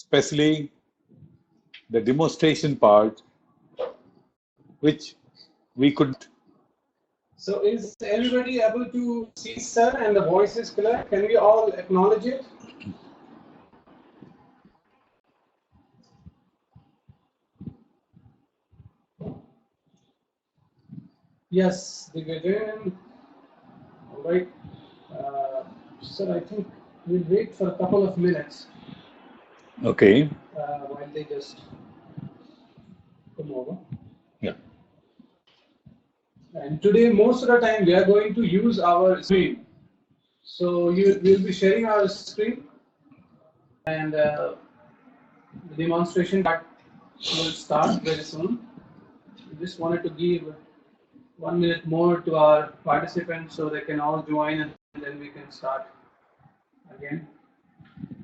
especially the demonstration part, which we could. So is everybody able to see, sir, and the voice is clear? Can we all acknowledge it? Yes, Digvijayan. All right. Sir, I think we'll wait for a couple of minutes. Okay. While they just come over. Yeah. And today, most of the time, we are going to use our screen. So we'll be sharing our screen, and the demonstration part will start very soon. We just wanted to give 1 minute more to our participants so they can all join, and then we can start again.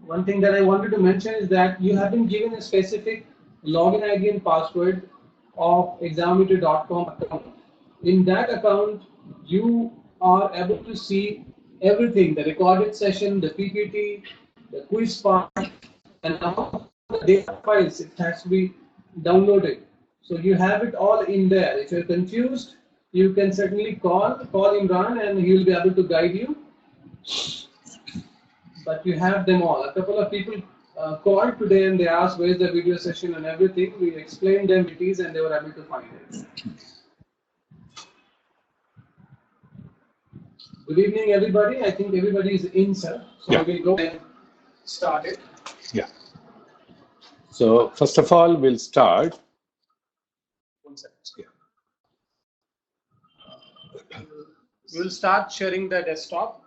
One thing that I wanted to mention is that you have been given a specific login ID and password of Examometer.com account. In that account, you are able to see everything, the recorded session, the PPT, the quiz part, and all the data files. It has to be downloaded. So you have it all in there. If you're confused, you can certainly call Imran and he will be able to guide you. But you have them all. A couple of people called today and they asked where's the video session and everything. We explained them it is and they were able to find it. Good evening, everybody. I think everybody is in, sir. So yeah. we'll go and start it. Yeah. So first of all, we'll start. 1 second. Yeah. We'll start sharing the desktop.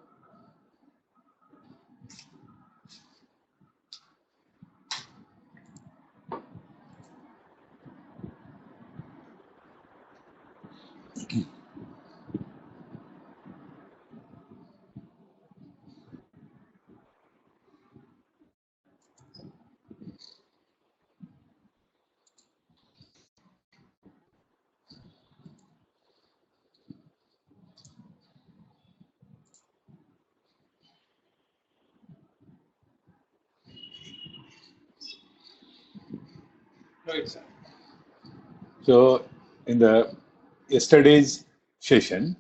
Right, sir. So in the yesterday's session,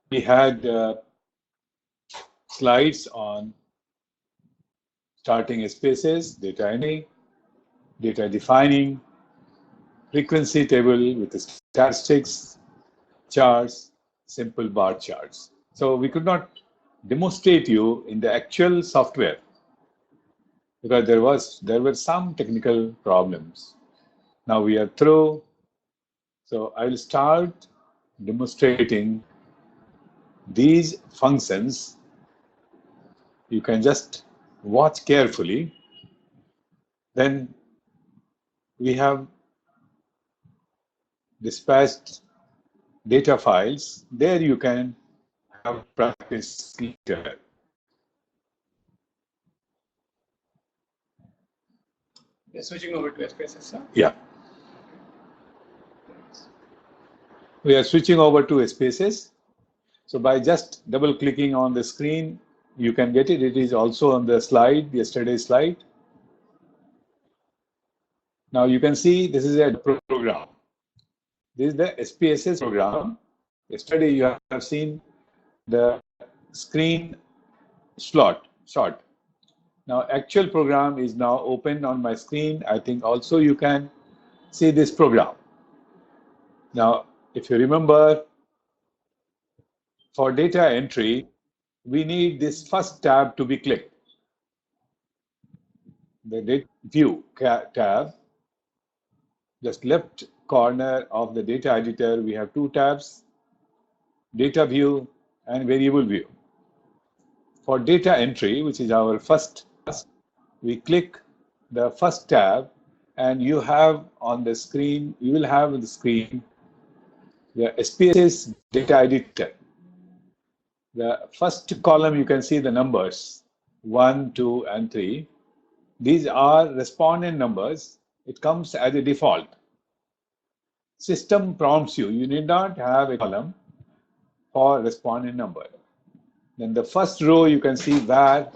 we had slides on starting SPSS, data entry, data defining, frequency table with statistics, charts, simple bar charts. So we could not demonstrate you in the actual software because there were some technical problems. Now we are through. So I will start demonstrating these functions. You can just watch carefully. Then we have dispatched data files. There you can have practice later. We're switching over to SPSS, sir? Yeah. We are switching over to SPSS. So by just double clicking on the screen, you can get it. It is also on the slide, yesterday's slide. Now you can see this is a program. This is the SPSS program. Yesterday you have seen the screen shot. Now actual program is now open on my screen. I think also you can see this program. Now if you remember, for data entry, we need this first tab to be clicked. The data view tab, just left corner of the data editor, we have two tabs, data view and variable view. For data entry, which is our first task, we click the first tab and you have on the screen, you will have on the screen the SPSS data editor. The first column you can see the numbers 1, 2 and 3. These are respondent numbers. It comes as a default. System prompts you. You need not have a column for respondent number. Then the first row you can see var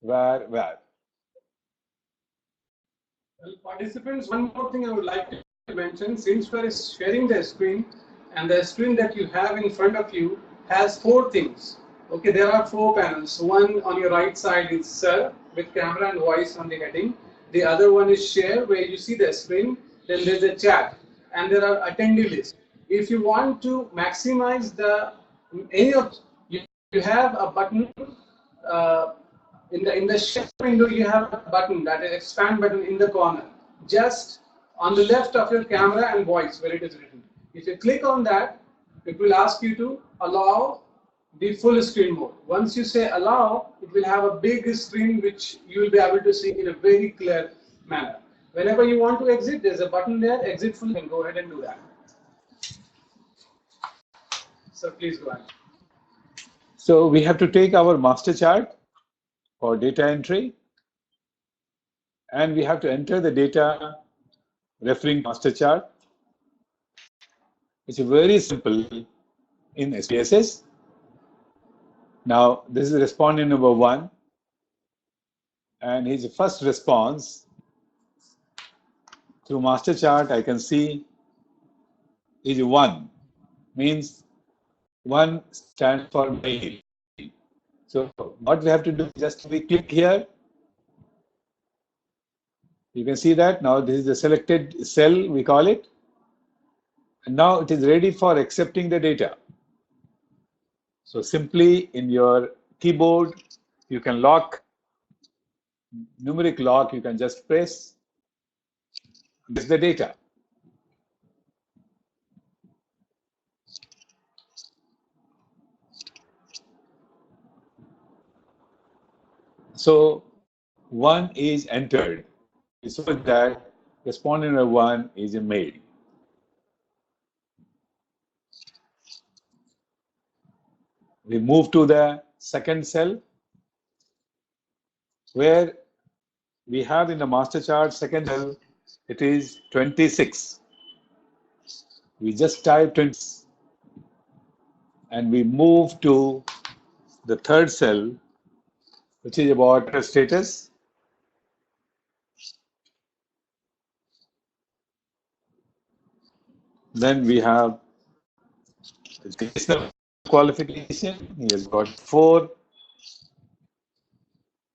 var. Well, participants, one more thing I would like to mention, since we are sharing the screen, and the screen that you have in front of you has 4 things. Okay, there are 4 panels. One on your right side is Sir with camera and voice on the heading. The other one is Share, where you see the screen. Then there's a chat, and there are attendee lists. If you want to maximize the any of you have a button in the share window. You have a button, that is expand button in the corner, just on the left of your camera and voice where it is written. If you click on that, it will ask you to allow the full screen mode. Once you say allow, it will have a big screen which you will be able to see in a very clear manner. Whenever you want to exit, there's a button there, exit full, and go ahead and do that. So please go ahead. So we have to take our master chart for data entry, and we have to enter the data referring master chart. It's very simple in SPSS. Now this is respondent number 1, and his first response through master chart I can see is 1, means 1 stands for mail. So what we have to do is just we click here. You can see that now this is the selected cell, we call it, and now it is ready for accepting the data. So simply in your keyboard you can lock, numeric lock, you can just press, this is the data. So 1 is entered, so that respondent number 1 is a male. We move to the second cell, where we have in the master chart second cell, it is 26. We just type 26 and we move to the third cell, which is about status. Then we have educational qualification. He has got 4.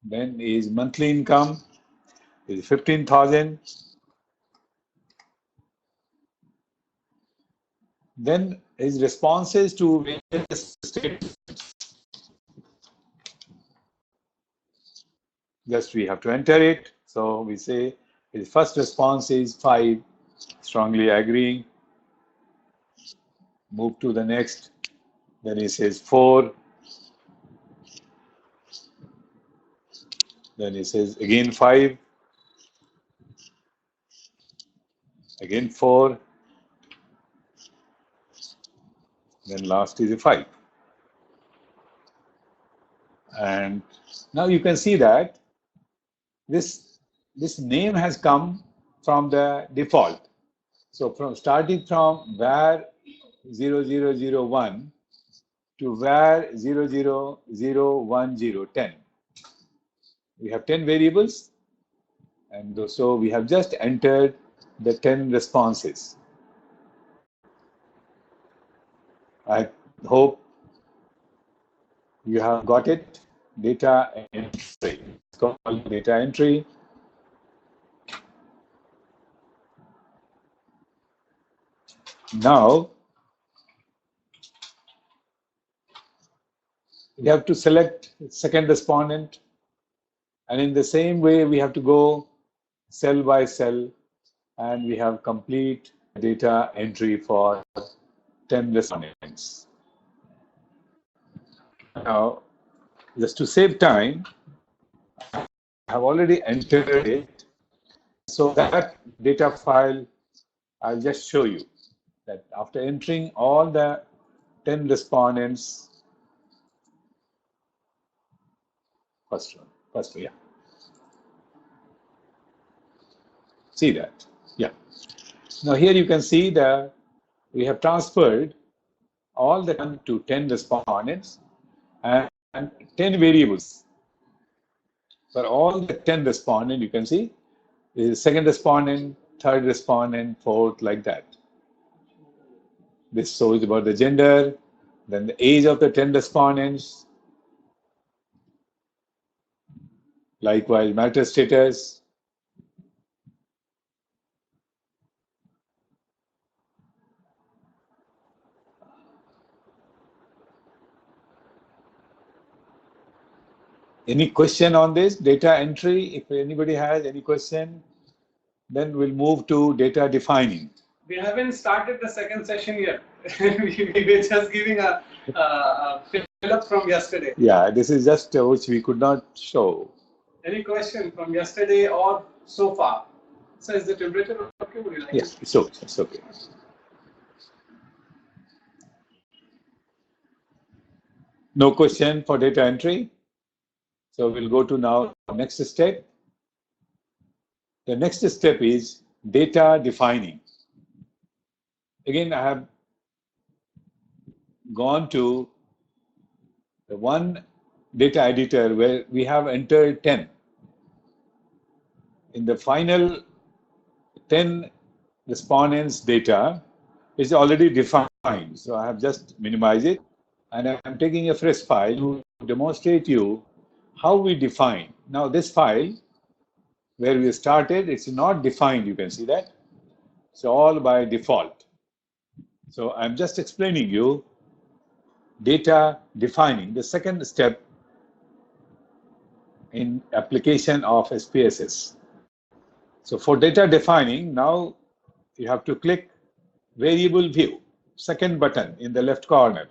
Then his monthly income is 15,000. Then his responses to various statements. Just we have to enter it. So we say his first response is 5, strongly agreeing. Move to the next. Then he says 4. Then he says again 5. Again 4. Then last is a 5. And now you can see that this name has come from the default. So from starting from var 0001 to var 000110, we have 10 variables, and so we have just entered the 10 responses. I hope you have got it. Data entry. It's called data entry. Now we have to select second respondent, and in the same way we have to go cell by cell, and we have complete data entry for 10 respondents. Now, just to save time, I have already entered it. So that data file, I'll just show you that after entering all the 10 respondents, first one, yeah. See that? Yeah. Now here you can see that we have transferred all the 10 to 10 respondents and 10 variables. For all the 10 respondents, you can see the second respondent, third respondent, fourth, like that. This shows about the gender, then the age of the 10 respondents, likewise marital status. Any question on this data entry? If anybody has any question, then we'll move to data defining. We haven't started the second session yet. We're just giving a fill up from yesterday. Yeah, this is just which we could not show. Any question from yesterday or so far? So is the temperature okay? Would you like Yes, it's okay. It's okay. No question for data entry. So we'll go to now next step. The next step is data defining. Again, I have gone to the one data editor where we have entered 10. In the final 10 respondents data is already defined. So I have just minimized it and I'm taking a fresh file to demonstrate you how we define. Now this file where we started, it's not defined, you can see that. It's all by default. So I'm just explaining you data defining, the second step in application of SPSS. So for data defining, now you have to click variable view, second button in the left corner.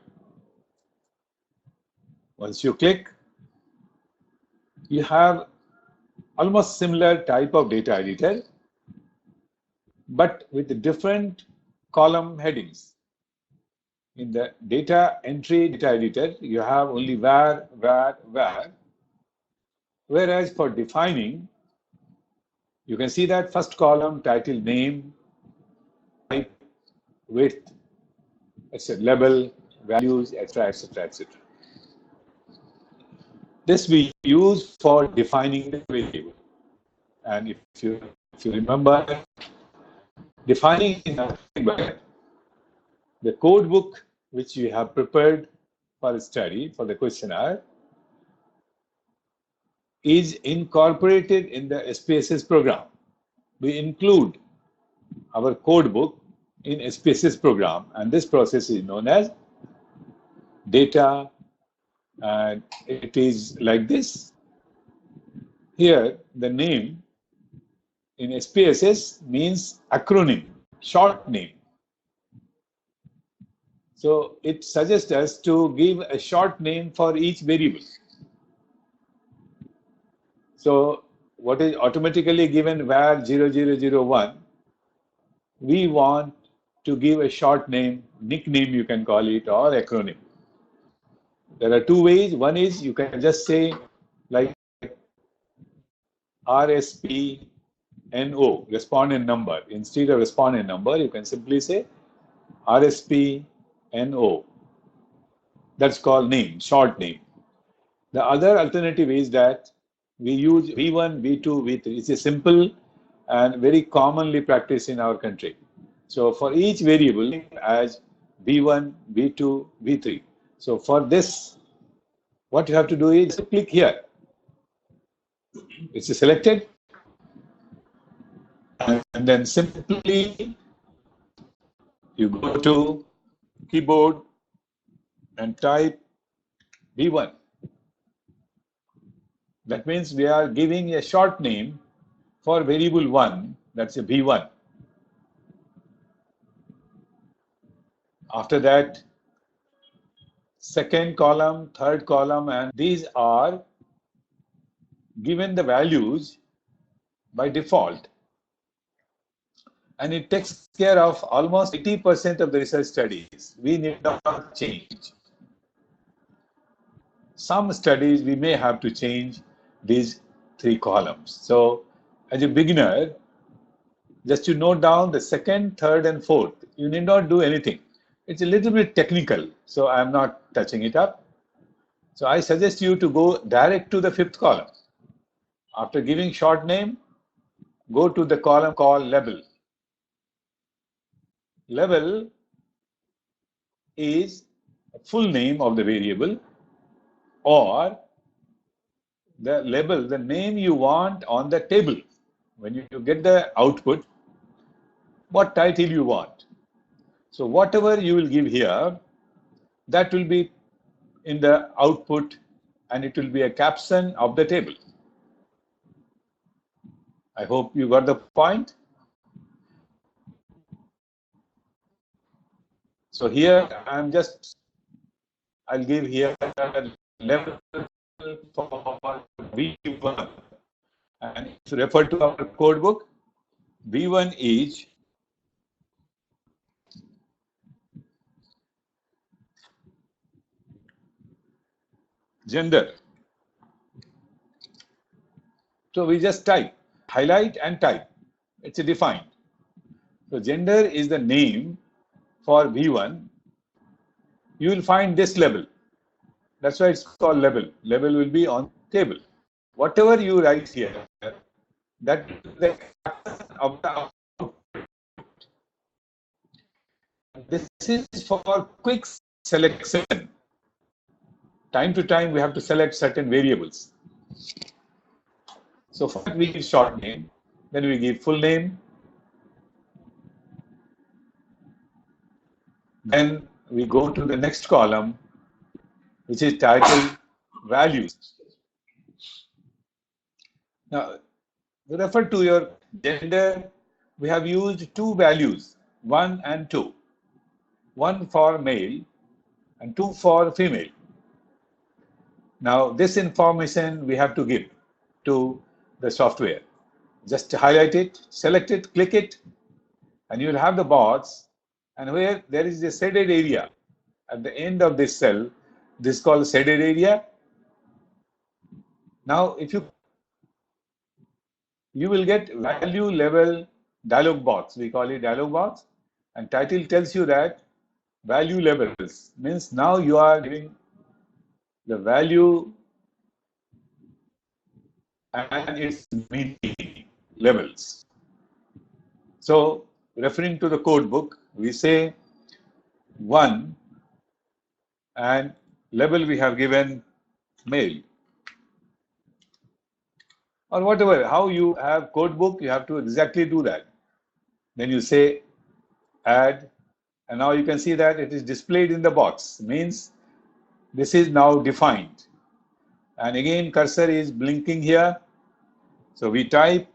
Once you click, you have almost similar type of data editor, but with different column headings. In the data entry data editor, you have only var, whereas for defining, you can see that first column, title, name, type, width, etc., label, values, etc., etc., etc. This we use for defining the variable. And if you remember, defining is nothing but the code book which you have prepared for study for the questionnaire is incorporated in the SPSS program. We include our code book in SPSS program, and this process is known as data, and it is like this. Here, the name in SPSS means acronym, short name. So it suggests us to give a short name for each variable. So what is automatically given var 0001, we want to give a short name, nickname you can call it, or acronym. There are two ways. One is you can just say like RSPNO, respondent number. Instead of respondent number, you can simply say RSPNO. That's called name, short name. The other alternative is that we use V1, V2, V3. It's a simple and very commonly practiced in our country. So for each variable as V1, V2, V3. So for this, what you have to do is click here. It's selected, and then simply you go to keyboard and type V1. That means we are giving a short name for variable 1, that's a V1. After that, second column, third column, and these are given the values by default. And it takes care of almost 80% of the research studies. We need not change. Some studies we may have to change these 3 columns. So as a beginner, just to note down the second, third, and fourth, you need not do anything. It's a little bit technical, so I'm not touching it up. So I suggest you to go direct to the 5th column. After giving short name, go to the column called label. Label is full name of the variable or the label, the name you want on the table. When you get the output, what title you want. So whatever you will give here, that will be in the output and it will be a caption of the table. I hope you got the point. So here I'll give here a level for V1. And if you refer to our code book, V1 is gender. So we just type, highlight and type. It's defined. So gender is the name for V1. You will find this label. That's why it's called label. Label will be on table. Whatever you write here, that is the of the output. This is for quick selection. Time to time, we have to select certain variables. So first we give short name, then we give full name, then we go to the next column, which is titled values. Now, refer to your gender, we have used two values, 1 and 2. 1 for male and 2 for female. Now, this information we have to give to the software. Just highlight it, select it, click it, and you will have the box. And where there is a shaded area at the end of this cell, this is called shaded area. Now, if you will get value level dialog box. We call it dialog box, and title tells you that value levels means now you are giving the value and its meaning levels. So, referring to the code book, we say 1 and label we have given male. Or whatever, how you have code book, you have to exactly do that. Then you say add, and now you can see that it is displayed in the box, means this is now defined. And again, cursor is blinking here. So we type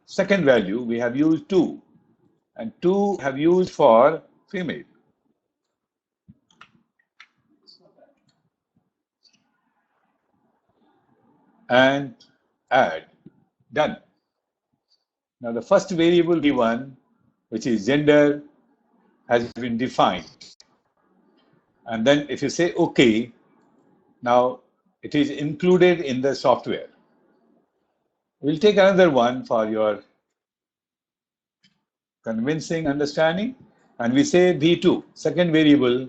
second value, we have used 2, and 2 have used for female. And add, done. Now the first variable V1, which is gender, has been defined. And then if you say OK, now it is included in the software. We'll take another one for your convincing understanding. And we say V2, second variable,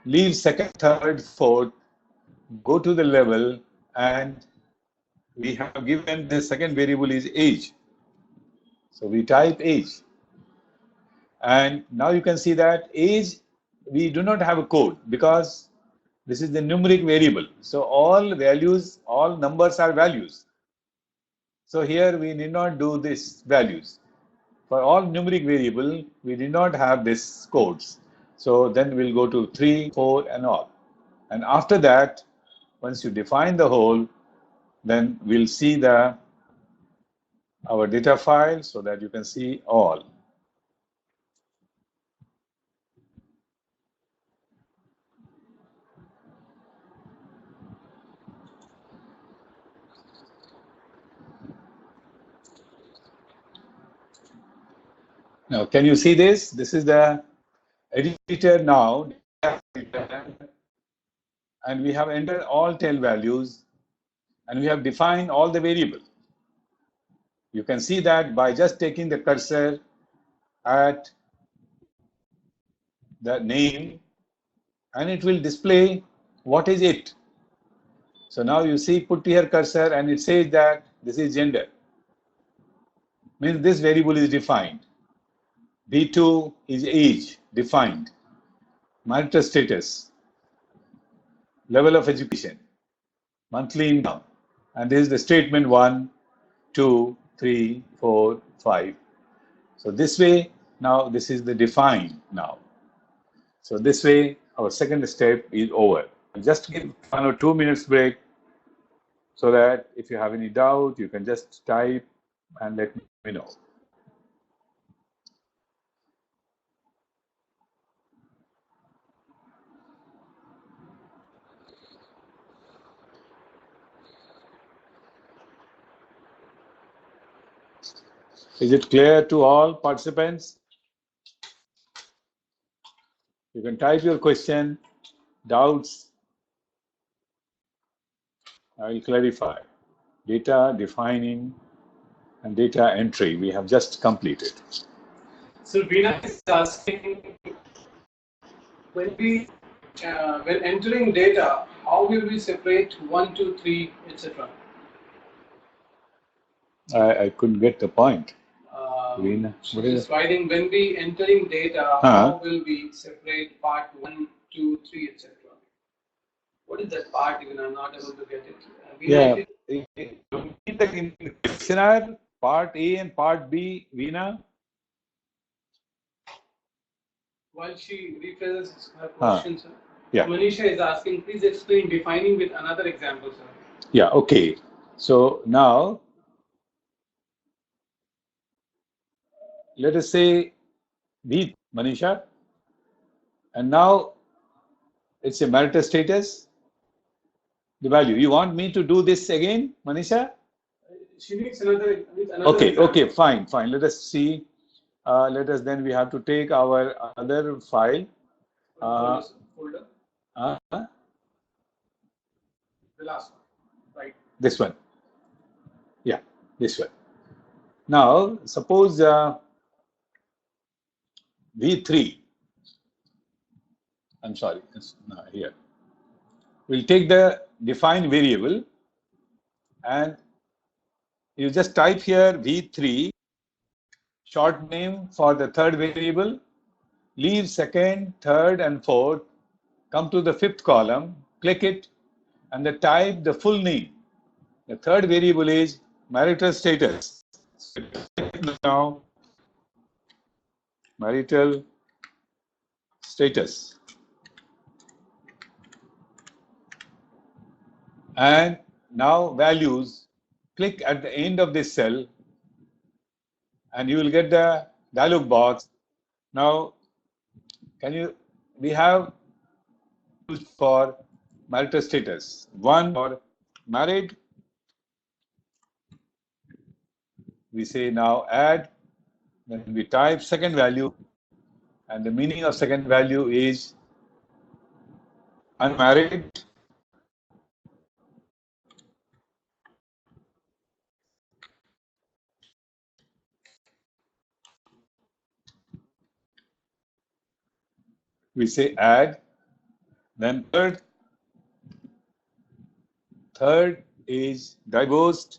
leave second, third, fourth, go to the level, and we have given the second variable is age. So we type age. And now you can see that age, we do not have a code because this is the numeric variable. So all values, all numbers are values. So here we need not do this values. For all numeric variable, we did not have this codes. So then we'll go to 3, 4 and all. And after that, once you define the whole, then we'll see our data file so that you can see all. Now, can you see this? This is the editor now, and we have entered all 10 values, and we have defined all the variables. You can see that by just taking the cursor at the name, and it will display what is it. So now you see, put here cursor, and it says that This is gender. Means this variable is defined. B2 is age, defined. Marital status, level of education, monthly income. And this is the statement 1, 2, 3, 4, 5. So this way, now this is the defined now. So this way, our second step is over. Just give 1 or 2 minutes break so that if you have any doubt, you can just type and let me know. Is it clear to all participants? You can type your question, doubts. I will clarify. Data defining and data entry we have just completed. So Veena is asking, when entering data, how will we separate 1, 2, 3, etc.? I couldn't get the point. Veena, she's writing, when we entering data, how will we separate part 1, 2, 3, etc.? What is that part? Even I'm not able to get it. Veena, in the questionnaire, part A and part B, Veena. While she rephrases her question, sir. Yeah. Manisha is asking, please explain defining with another example, sir. Yeah, okay. So now, let us say B, Manisha, and now it's a marital status, the value. You want me to do this again, Manisha? She needs another okay, example. Okay, fine. Let us see. Then we have to take our other file. Folder. The last one, right? This one. Yeah, this one. Now, suppose V3. I'm sorry, it's not here. We'll take the defined variable and you just type here V3, short name for the third variable, leave second, third, and fourth, come to the fifth column, click it, and then type the full name. The third variable is marital status. Now, marital status. And now values, click at the end of this cell and you will get the dialog box. Now, we have used for marital status. One for married. We say now add, then we type second value, and the meaning of second value is unmarried. We say add, then third is divorced,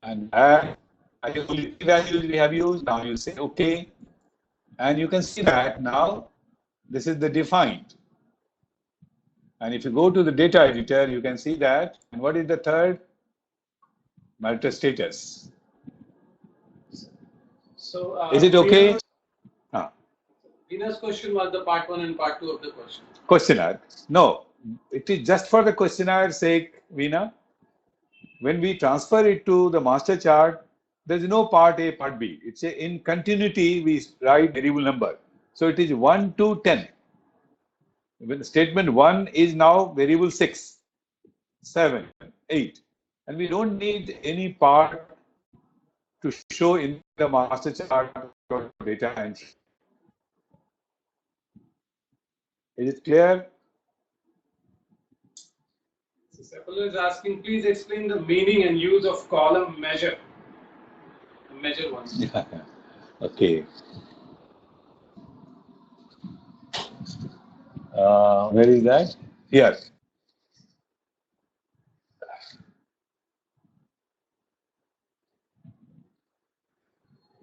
and add. Only three values we have used. Now you say okay, and you can see that now this is the defined. And if you go to the data editor, you can see that. And what is the third? Marital status. So is it okay? Veena's question was the part 1 and part 2 of the question. Questionnaire. No, it is just for the questionnaire sake, Veena. When we transfer it to the master chart, there is no part A, part B. It's in continuity, we write variable number. So it is 1 to 10. When statement 1 is now variable 6, 7, 8. And we don't need any part to show in the master chart or data entry. Is it clear? So Sepala is asking, please explain the meaning and use of column measure. Measure one. Yeah. Okay. Where is that? Here.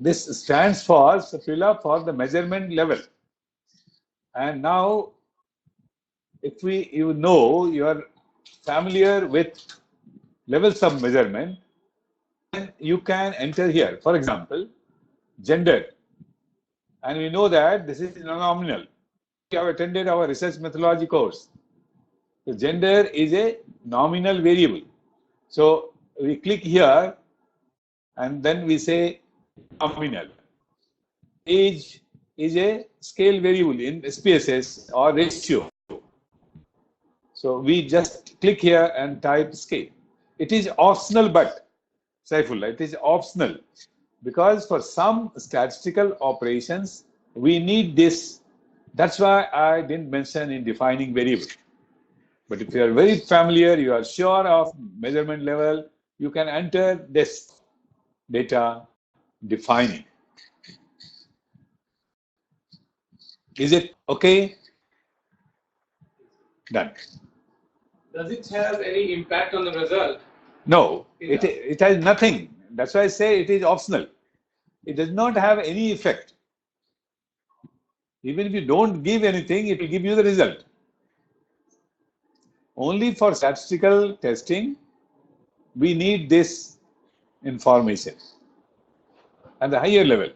this stands for spatula for the measurement level. And now, if you know you are familiar with levels of measurement, then you can enter here. For example, gender. And we know that this is nominal. You have attended our research methodology course. So gender is a nominal variable. So we click here and then we say nominal. Age is a scale variable in SPSS or ratio. So we just click here and type scale. It is optional, but Saifullah, it is optional because for some statistical operations we need this. That's why I didn't mention in defining variable. But if you are very familiar, you are sure of measurement level, you can enter this data defining. Is it okay? Done. Does it have any impact on the result? No, it has nothing. That's why I say it is optional. It does not have any effect. Even if you don't give anything, it will give you the result. Only for statistical testing, we need this information at the higher level.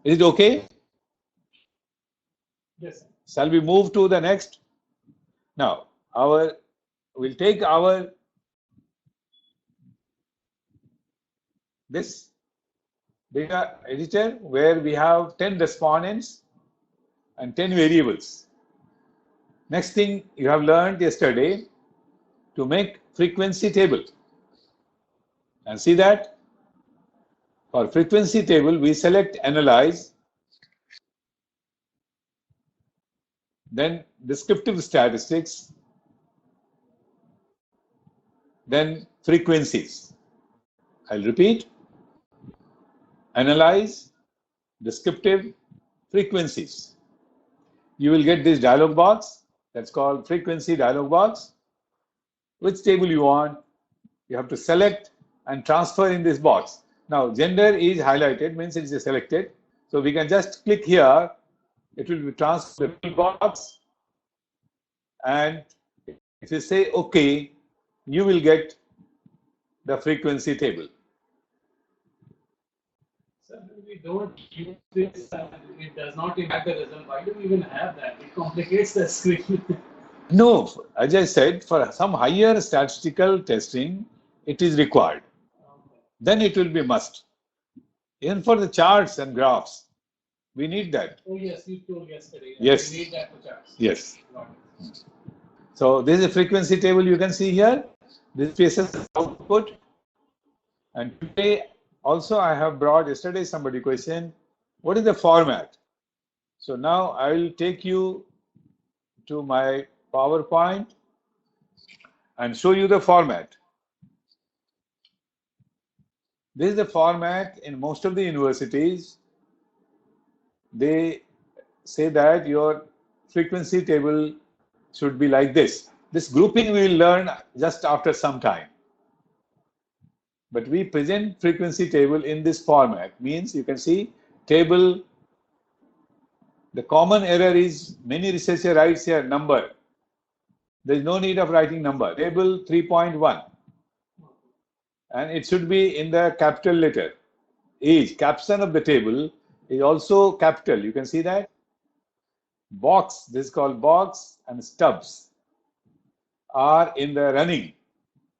Is it okay? Yes, sir. Shall we move to the next? Now, we'll take this data editor where we have 10 respondents and 10 variables. Next thing you have learned yesterday to make frequency table. And see that for frequency table we select analyze, then descriptive statistics, then frequencies. I'll repeat: analyze, descriptive, frequencies. You will get this dialog box that's called frequency dialog box. Which table you want, you have to select and transfer in this box. Now gender is highlighted, means it is selected. So we can just click here, it will be transferred to the box, and if you say OK, you will get the frequency table. Sir, we don't use this, it does not impact the result. Why do we even have that? It complicates the screen. No, as I said, for some higher statistical testing, it is required. Okay. Then it will be must. Even for the charts and graphs, we need that. Oh yes, you told yesterday. Yes. We need that for charts. Yes. Got it. So this is a frequency table you can see here. This SPSS output. And today also I have brought, yesterday somebody questioned, what is the format? So now I will take you to my PowerPoint and show you the format. This is the format in most of the universities. They say that your frequency table should be like this. This grouping we will learn just after some time. But we present frequency table in this format. Means you can see table. The common error is many researcher writes here number. There is no need of writing number. Table 3.1. And it should be in the capital letter. Age, caption of the table is also capital. You can see that. Box, this is called box, and stubs are in the running.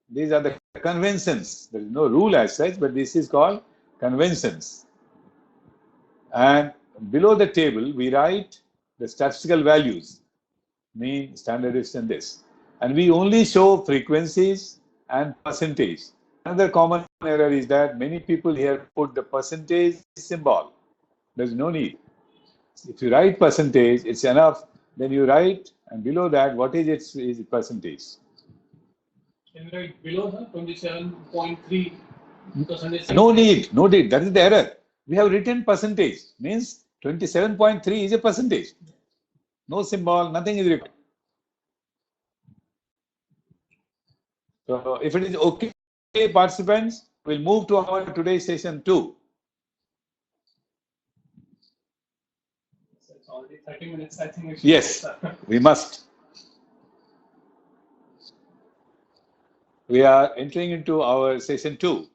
These are the conventions. There is no rule as such, but this is called conventions. And below the table, we write the statistical values, mean, standard deviation, this. And we only show frequencies and percentage. Another common error is that many people here put the percentage symbol. There's no need. If you write percentage, it's enough. Then you write, and below that, what is its percentage? Can we write below the 27.3%? No need, no need. That is the error. We have written percentage, means 27.3 is a percentage. No symbol, nothing is required. So if it is okay, participants, we'll move to our today's session 2. So it's already 30 minutes. I think we should Yes, we must. We are entering into our session 2.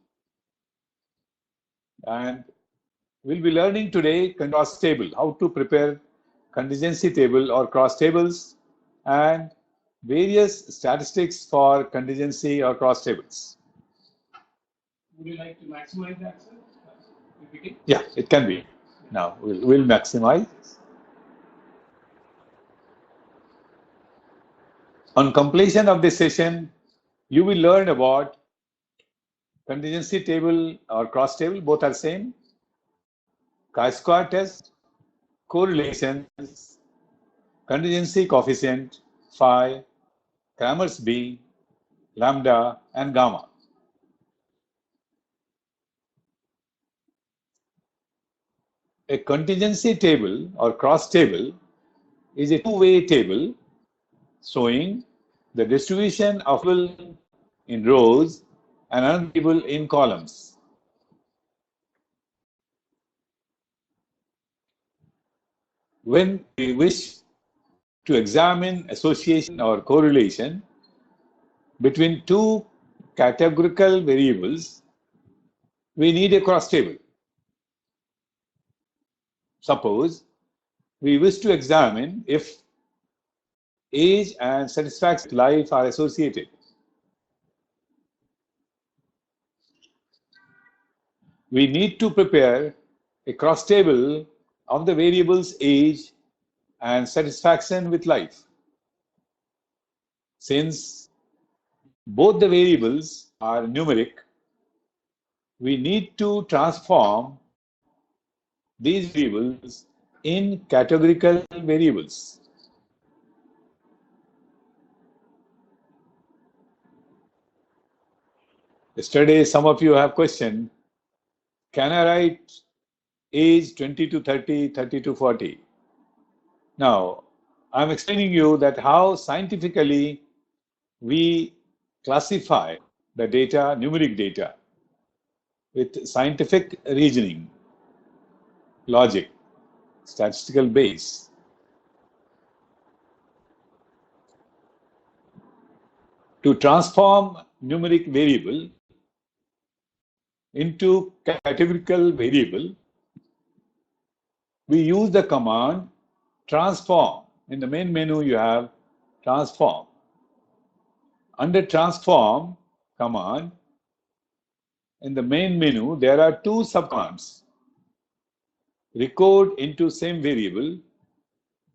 And we'll be learning today cross table, how to prepare contingency table or cross tables, and various statistics for contingency or cross tables. Would you like to maximize that, sir? PPT? Yeah, it can be. Now we'll maximize. On completion of this session, you will learn about contingency table or cross table, both are same, chi-square test, correlations, contingency coefficient, phi, Cramer's B, lambda, and gamma. A contingency table or cross table is a two-way table showing the distribution of people in rows and another table in columns. When we wish to examine association or correlation between two categorical variables, we need a cross table. Suppose we wish to examine if age and satisfaction with life are associated. We need to prepare a cross table of the variables age and satisfaction with life. Since both the variables are numeric, we need to transform these variables in categorical variables. Yesterday, some of you have questioned, can I write age 20 to 30, 30 to 40? Now, I'm explaining you that how scientifically we classify the data, numeric data, with scientific reasoning, logic, statistical base. To transform numeric variable into categorical variable, we use the command transform. In the main menu, you have transform. Under transform command, in the main menu, there are two subcommands. Recode into same variable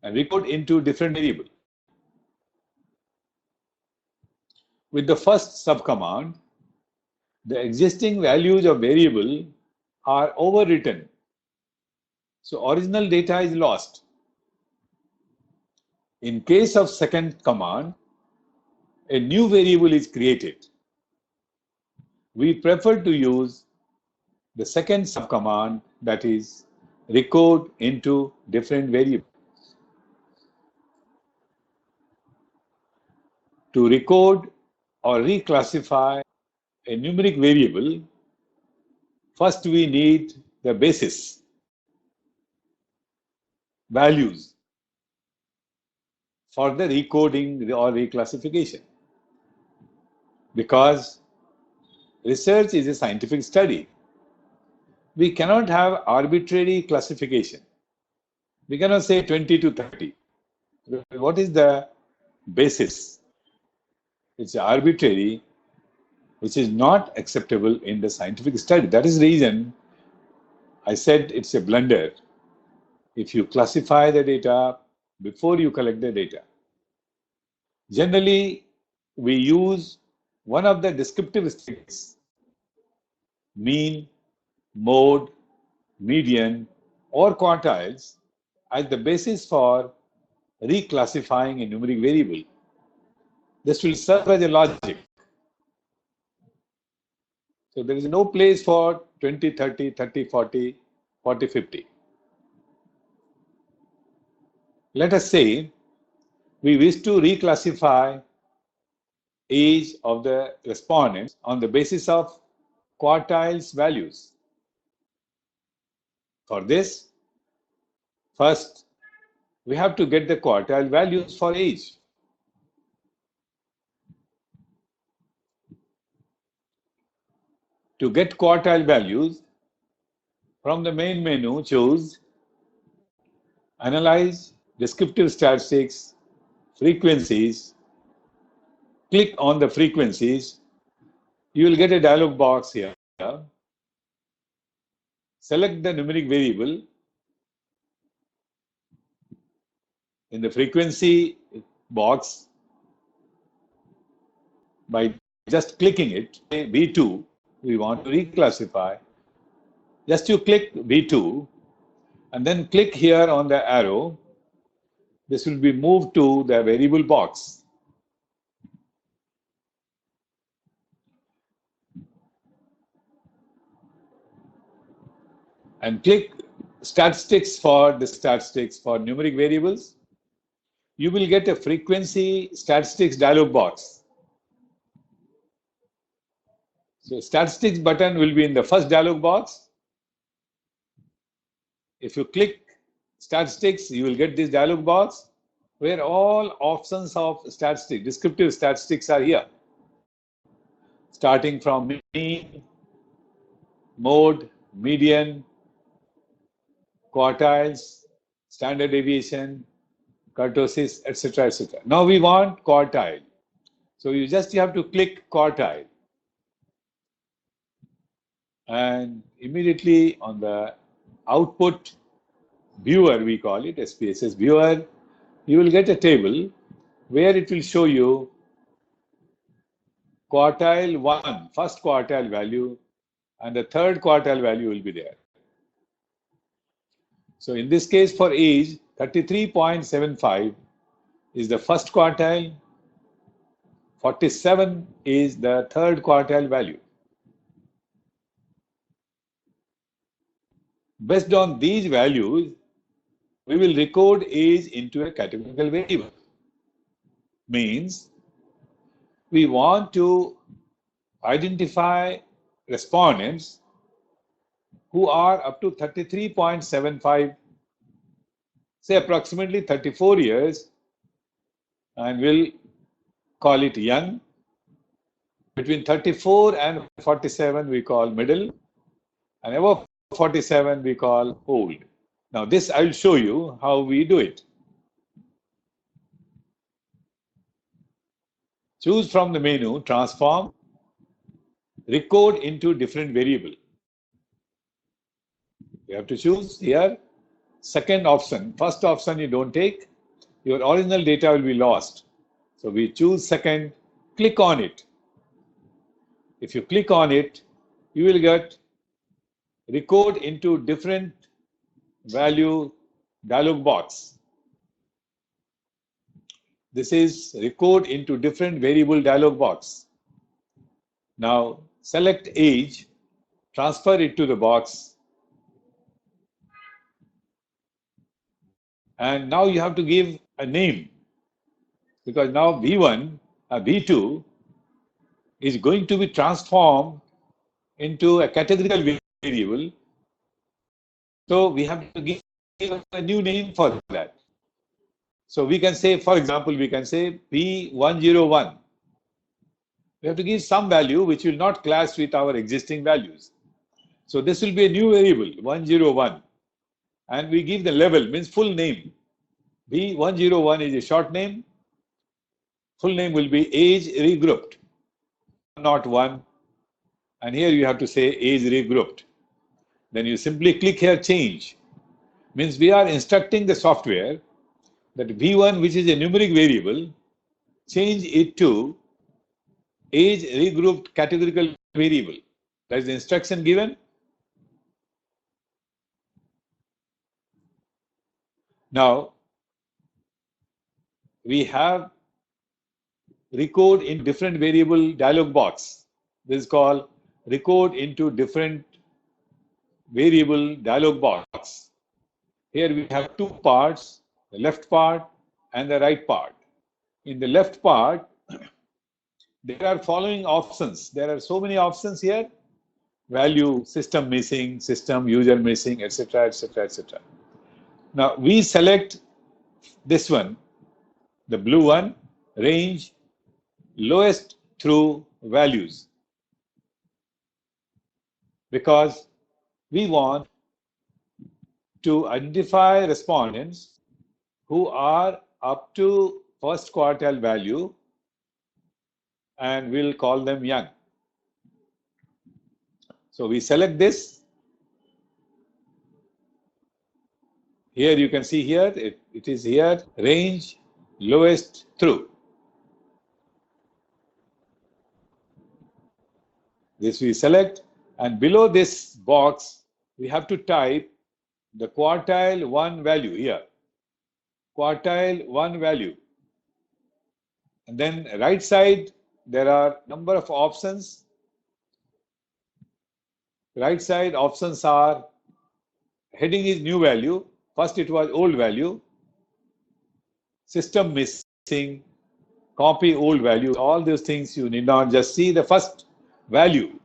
and recode into different variable. With the first subcommand, the existing values of variable are overwritten. So original data is lost. In case of second command, a new variable is created. We prefer to use the second subcommand, that is recode into different variable. To recode or reclassify a numeric variable, first we need the basis, values for the recoding or reclassification. Because research is a scientific study, we cannot have arbitrary classification. We cannot say 20 to 30. What is the basis? It's arbitrary, which is not acceptable in the scientific study. That is the reason I said it's a blunder if you classify the data before you collect the data. Generally, we use one of the descriptive statistics, mean, mode, median, or quartiles, as the basis for reclassifying a numeric variable. This will serve as a logic. So there is no place for 20, 30, 30, 40, 40, 50. Let us say we wish to reclassify age of the respondents on the basis of quartiles values. For this, first we have to get the quartile values for age. To get quartile values, from the main menu, choose Analyze, Descriptive Statistics, Frequencies. Click on the frequencies. You will get a dialog box here. Select the numeric variable. In the frequency box, by just clicking it, V2, we want to reclassify. Just you click V2 and then click here on the arrow. This will be moved to the variable box. And click statistics for the statistics for numeric variables. You will get a frequency statistics dialog box. So statistics button will be in the first dialog box. If you click statistics, you will get this dialog box where all options of statistics, descriptive statistics are here. Starting from mean, mode, median, quartiles, standard deviation, kurtosis, etc., etc. Now we want quartile. So you have to click quartile. And immediately on the output viewer, we call it SPSS viewer, you will get a table where it will show you quartile 1, first quartile value, and the third quartile value will be there. So in this case, for age, 33.75 is the first quartile, 47 is the third quartile value. Based on these values, we will recode age into a categorical variable. Means we want to identify respondents who are up to 33.75, say approximately 34 years, and we'll call it young. Between 34 and 47 we call middle, and above 47 we call old. Now this I will show you how we do it. Choose from the menu, transform, recode into different variable. You have to choose here second option. First option you don't take, your original data will be lost. So we choose second, click on it. If you click on it, you will get recode into different value dialog box. This is recode into different variable dialog box. Now select age, transfer it to the box, and now you have to give a name, because now V1, V2 is going to be transformed into a categorical variable. So we have to give a new name for that. So we can say, for example, we can say P101. We have to give some value which will not clash with our existing values. So this will be a new variable, 101. And we give the level, means full name. B101 is a short name. Full name will be age regrouped, not 1. And here you have to say age regrouped. Then you simply click here change. Means we are instructing the software that V1, which is a numeric variable, change it to age regrouped categorical variable. That is the instruction given. Now we have recode in different variable dialog box. This is called recode into different variable dialog box. Here we have two parts, the left part and the right part. In the left part, there are following options. There are so many options here. value, system missing, system user missing, etc., etc., etc. Now we select this one, the blue one, range lowest through values, because we want to identify respondents who are up to first quartile value, and we'll call them young. So we select this. Here you can see here, it is here, range lowest through. This we select, and below this box, we have to type the quartile 1 value here. Quartile 1 value. And then right side, there are number of options. Right side options are, heading is new value. First it was old value. System missing, copy old value. All those things you need not just see the first value.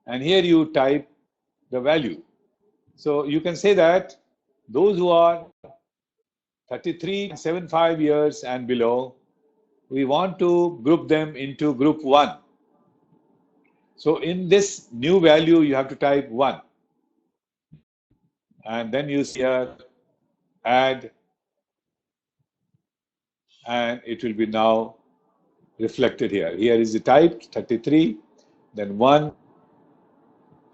And here you type the value. So you can say that those who are 33.75 years and below, we want to group them into group 1. So in this new value, you have to type 1. And then you see here, add, and it will be now reflected here. Here is the type 33, then 1,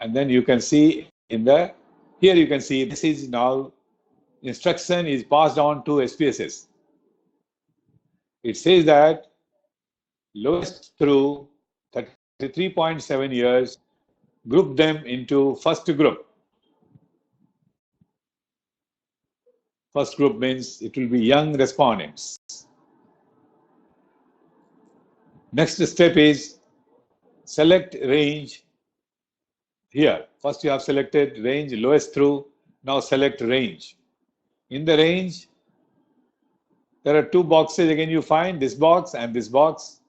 and then you can see in the, here you can see this is now, instruction is passed on to SPSS. It says that lowest through 33.7 years, group them into first group. First group means it will be young respondents. Next step is select range here. First you have selected range lowest through, now select range. In the range, there are 2 boxes again you find, this box and this box.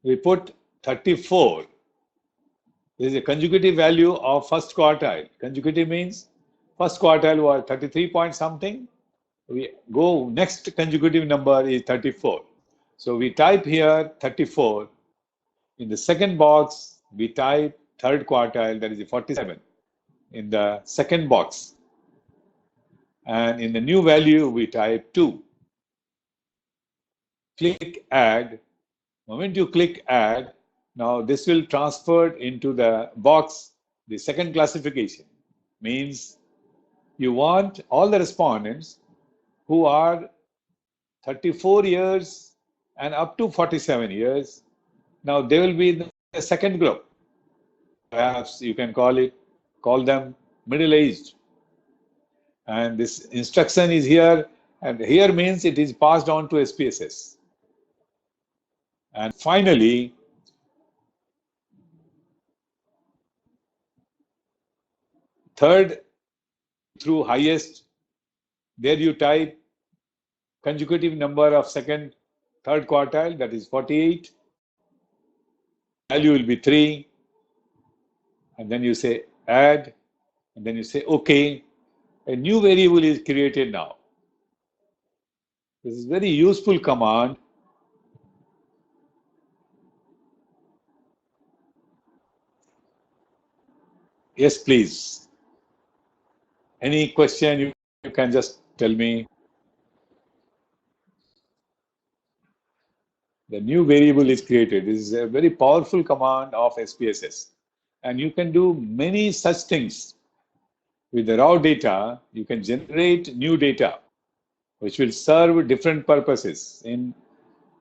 We put 34. This is a consecutive value of first quartile. Consecutive means first quartile was 33 point something. We go next consecutive number is 34. So we type here 34. In the second box, we type third quartile, that is 47 in the second box. And in the new value, we type 2. Click add. The moment you click add, now this will transfer into the box, the second classification. Means you want all the respondents who are 34 years and up to 47 years. Now they will be in the second group. Perhaps you can call them middle-aged. And this instruction is here, and here means it is passed on to SPSS. And finally, third through highest, there you type consecutive number of second, third quartile, that is 48. Value will be 3. And then you say add, and then you say OK. A new variable is created now. This is a very useful command. Yes, please. Any question, you can just tell me. The new variable is created. This is a very powerful command of SPSS. And you can do many such things. With the raw data, you can generate new data, which will serve different purposes in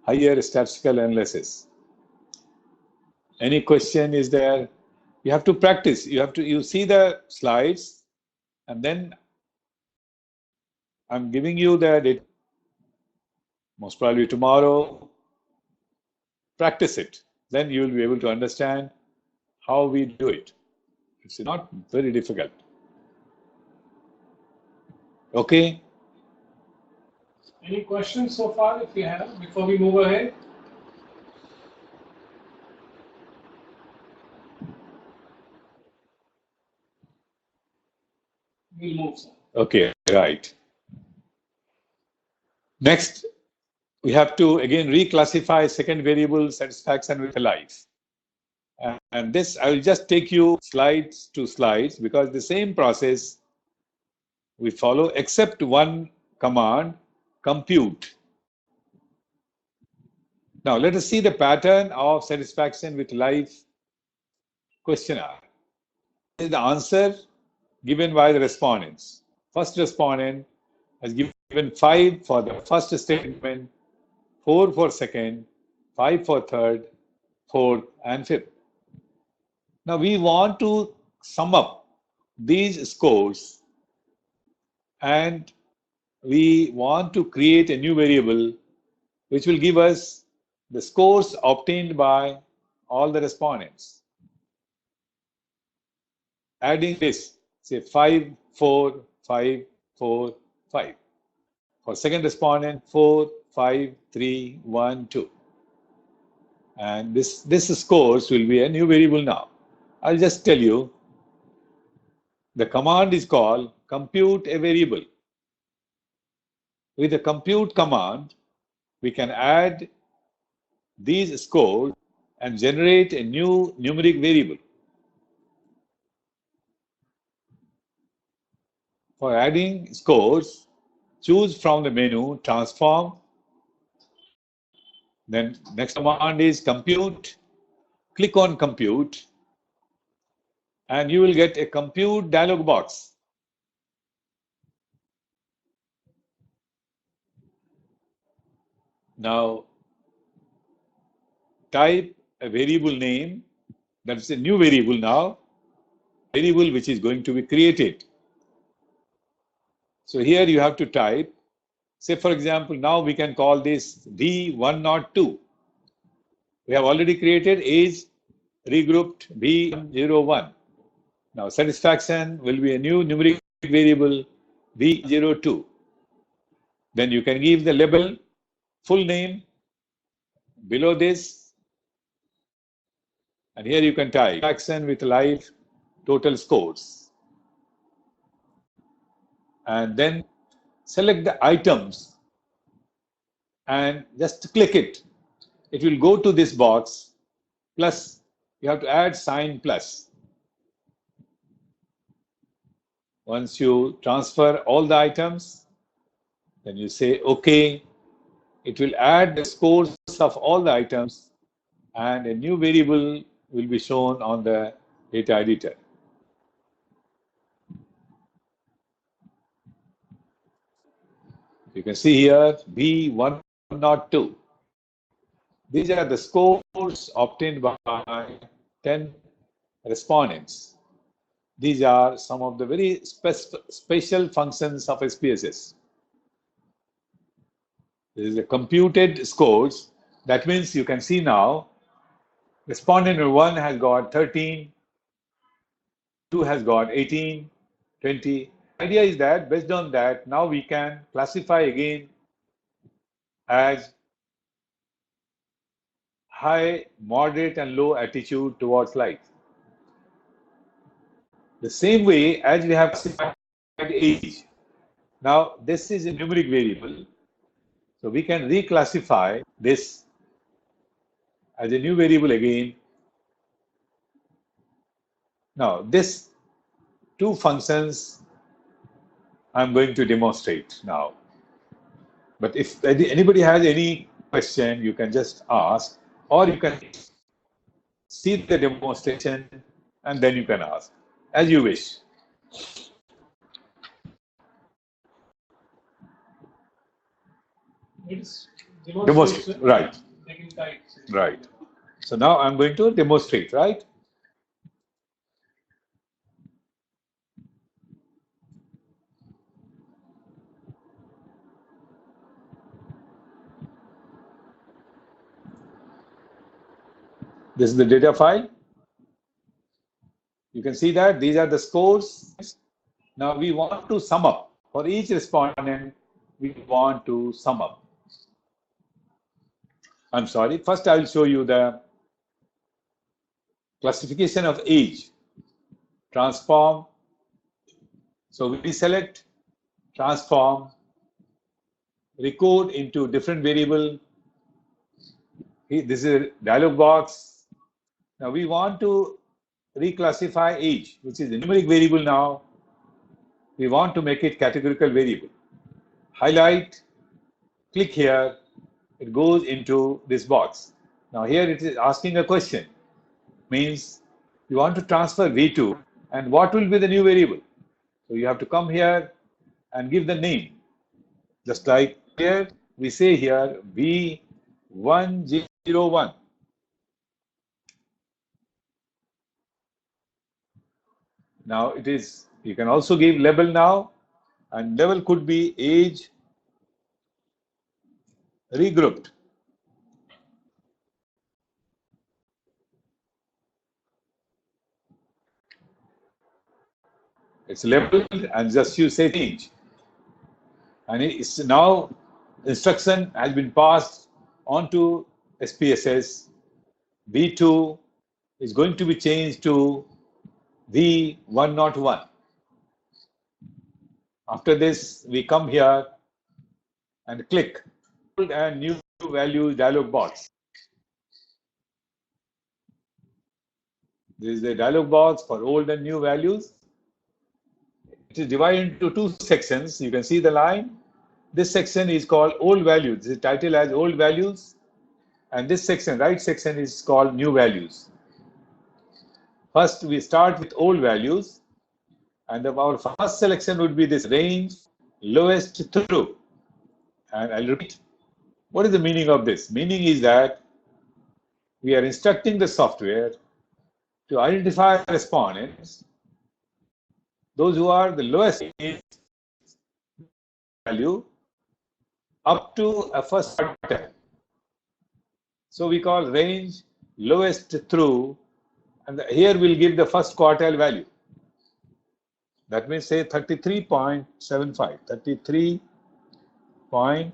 higher statistical analysis. Any question is there? You have to practice. You see the slides, and then I'm giving you the data. Most probably tomorrow, practice it. Then you will be able to understand how we do it. It's not very difficult. Okay? Any questions so far, if you have, before we move ahead? we'll move, sir. Okay, right. Next, we have to again reclassify second variable satisfaction with life. And this, I will just take you slides to slides because the same process we follow except one command, compute. Now, let us see the pattern of satisfaction with life questionnaire. This is the answer given by the respondents. First respondent has given 5 for the first statement, 4 for second, 5 for third, fourth, and fifth. Now, we want to sum up these scores and we want to create a new variable which will give us the scores obtained by all the respondents. Adding this, say 5, 4, 5, 4, 5. For second respondent, 4, 5, 3, 1, 2. And this scores will be a new variable now. I'll just tell you, the command is called compute a variable. With the compute command, we can add these scores and generate a new numeric variable. For adding scores, choose from the menu transform. Then next command is compute. Click on compute and you will get a compute dialog box. Now type a variable name, that's a new variable now, variable which is going to be created. So here you have to type, say for example, now we can call this B102. We have already created age regrouped B101. Now satisfaction will be a new numeric variable B02. Then you can give the label, full name, below this, and here you can type satisfaction with life total scores. And then select the items and just click it. It will go to this box, plus you have to add sign plus. Once you transfer all the items, then you say OK. It will add the scores of all the items and a new variable will be shown on the data editor. You can see here B102. These are the scores obtained by 10 respondents. These are some of the very special functions of SPSS. This is the computed scores. That means you can see now, respondent number 1 has got 13, 2 has got 18, 20. The idea is that based on that, now we can classify again as high, moderate, and low attitude towards life. The same way as we have classified age. Now, this is a numeric variable. So we can reclassify this as a new variable again. Now, these two functions I'm going to demonstrate now. But if anybody has any question, you can just ask, or you can see the demonstration and then you can ask, as you wish. It's Demonstrate, right. Right. So now I'm going to demonstrate, right? This is the data file. You can see that these are the scores. Now we want to sum up. For each respondent, we want to sum up. I'm sorry, first I'll show you the classification of age. Transform, So we select transform, recode into different variable. This is a dialog box. Now we want to reclassify age, which is a numeric variable now. We want to make it categorical variable. Highlight, click here, it goes into this box. Now here it is asking a question, means you want to transfer V2 and what will be the new variable? So you have to come here and give the name. Just like here, we say here V101. Now it is, you can also give label now, and label could be age regrouped. It's labeled and just you say change. And it's now instruction has been passed on to SPSS. V2 is going to be changed to V101. After this, we come here and click old and new value dialog box. This is the dialog box for old and new values. It is divided into two sections. You can see the line. This section is called old values. The title has old values. And this section, right section, is called new values. First, we start with old values. And our first selection would be this range lowest through. And I'll repeat. What is the meaning of this? Meaning is that we are instructing the software to identify respondents, those who are the lowest value up to a first quartile. So we call range lowest through, and here we'll give the first quartile value. That means say 33.75, 33.75.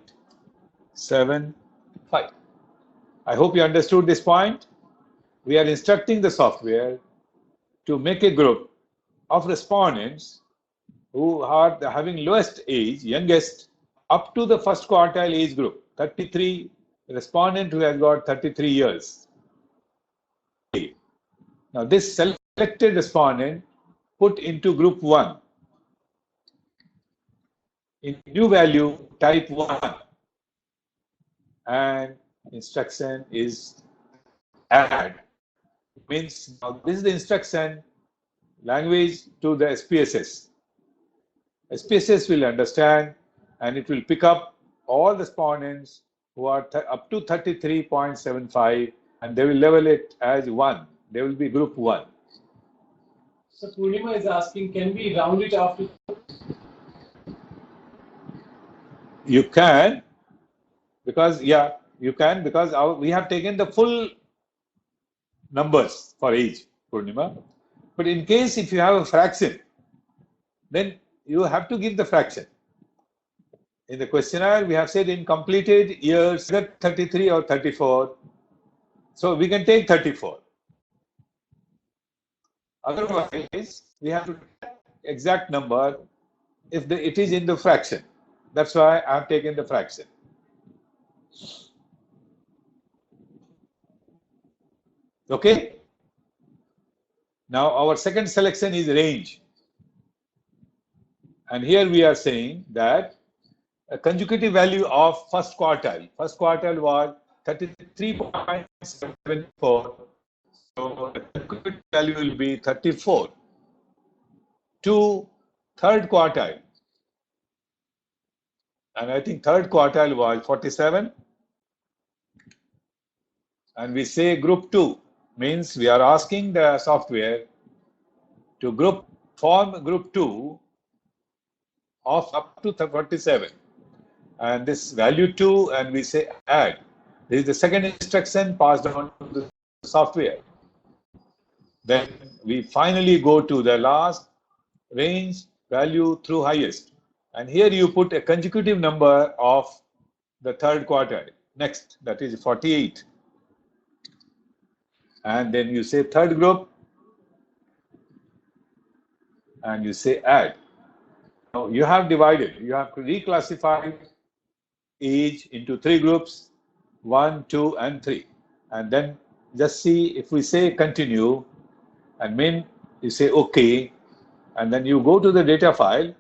I hope you understood this point. We are instructing the software to make a group of respondents who are having lowest age, youngest, up to the first quartile age group, 33, respondent who has got 33 years. Now this selected respondent put into group 1. In new value, type 1. And instruction is add. Means now this is the instruction language to the SPSS. SPSS will understand and it will pick up all respondents who are up to 33.75 and they will label it as 1. They will be group 1. So Purnima is asking, can we round it off to? You can, because you can, because we have taken the full numbers for age, Purnima. But in case if you have a fraction, then you have to give the fraction. In the questionnaire, we have said in completed years, either 33 or 34. So we can take 34. Otherwise, we have to take exact number if it is in the fraction. That's why I have taken the fraction. Okay. Now our second selection is range. And here we are saying that a consecutive value of first quartile. First quartile was 33.74. So the consecutive value will be 34. To third quartile. And I think third quartile was 47. And we say group 2. Means we are asking the software to form group 2 of up to 47. And this value 2, and we say add. This is the second instruction passed on to the software. Then we finally go to the last range value through highest. And here you put a consecutive number of the third quartile. Next, that is 48. And then you say third group. And you say add. you have divided, you have reclassified age into 3 groups, 1, 2, and 3. And then just see if we say continue, and then you say OK, and then you go to the data file.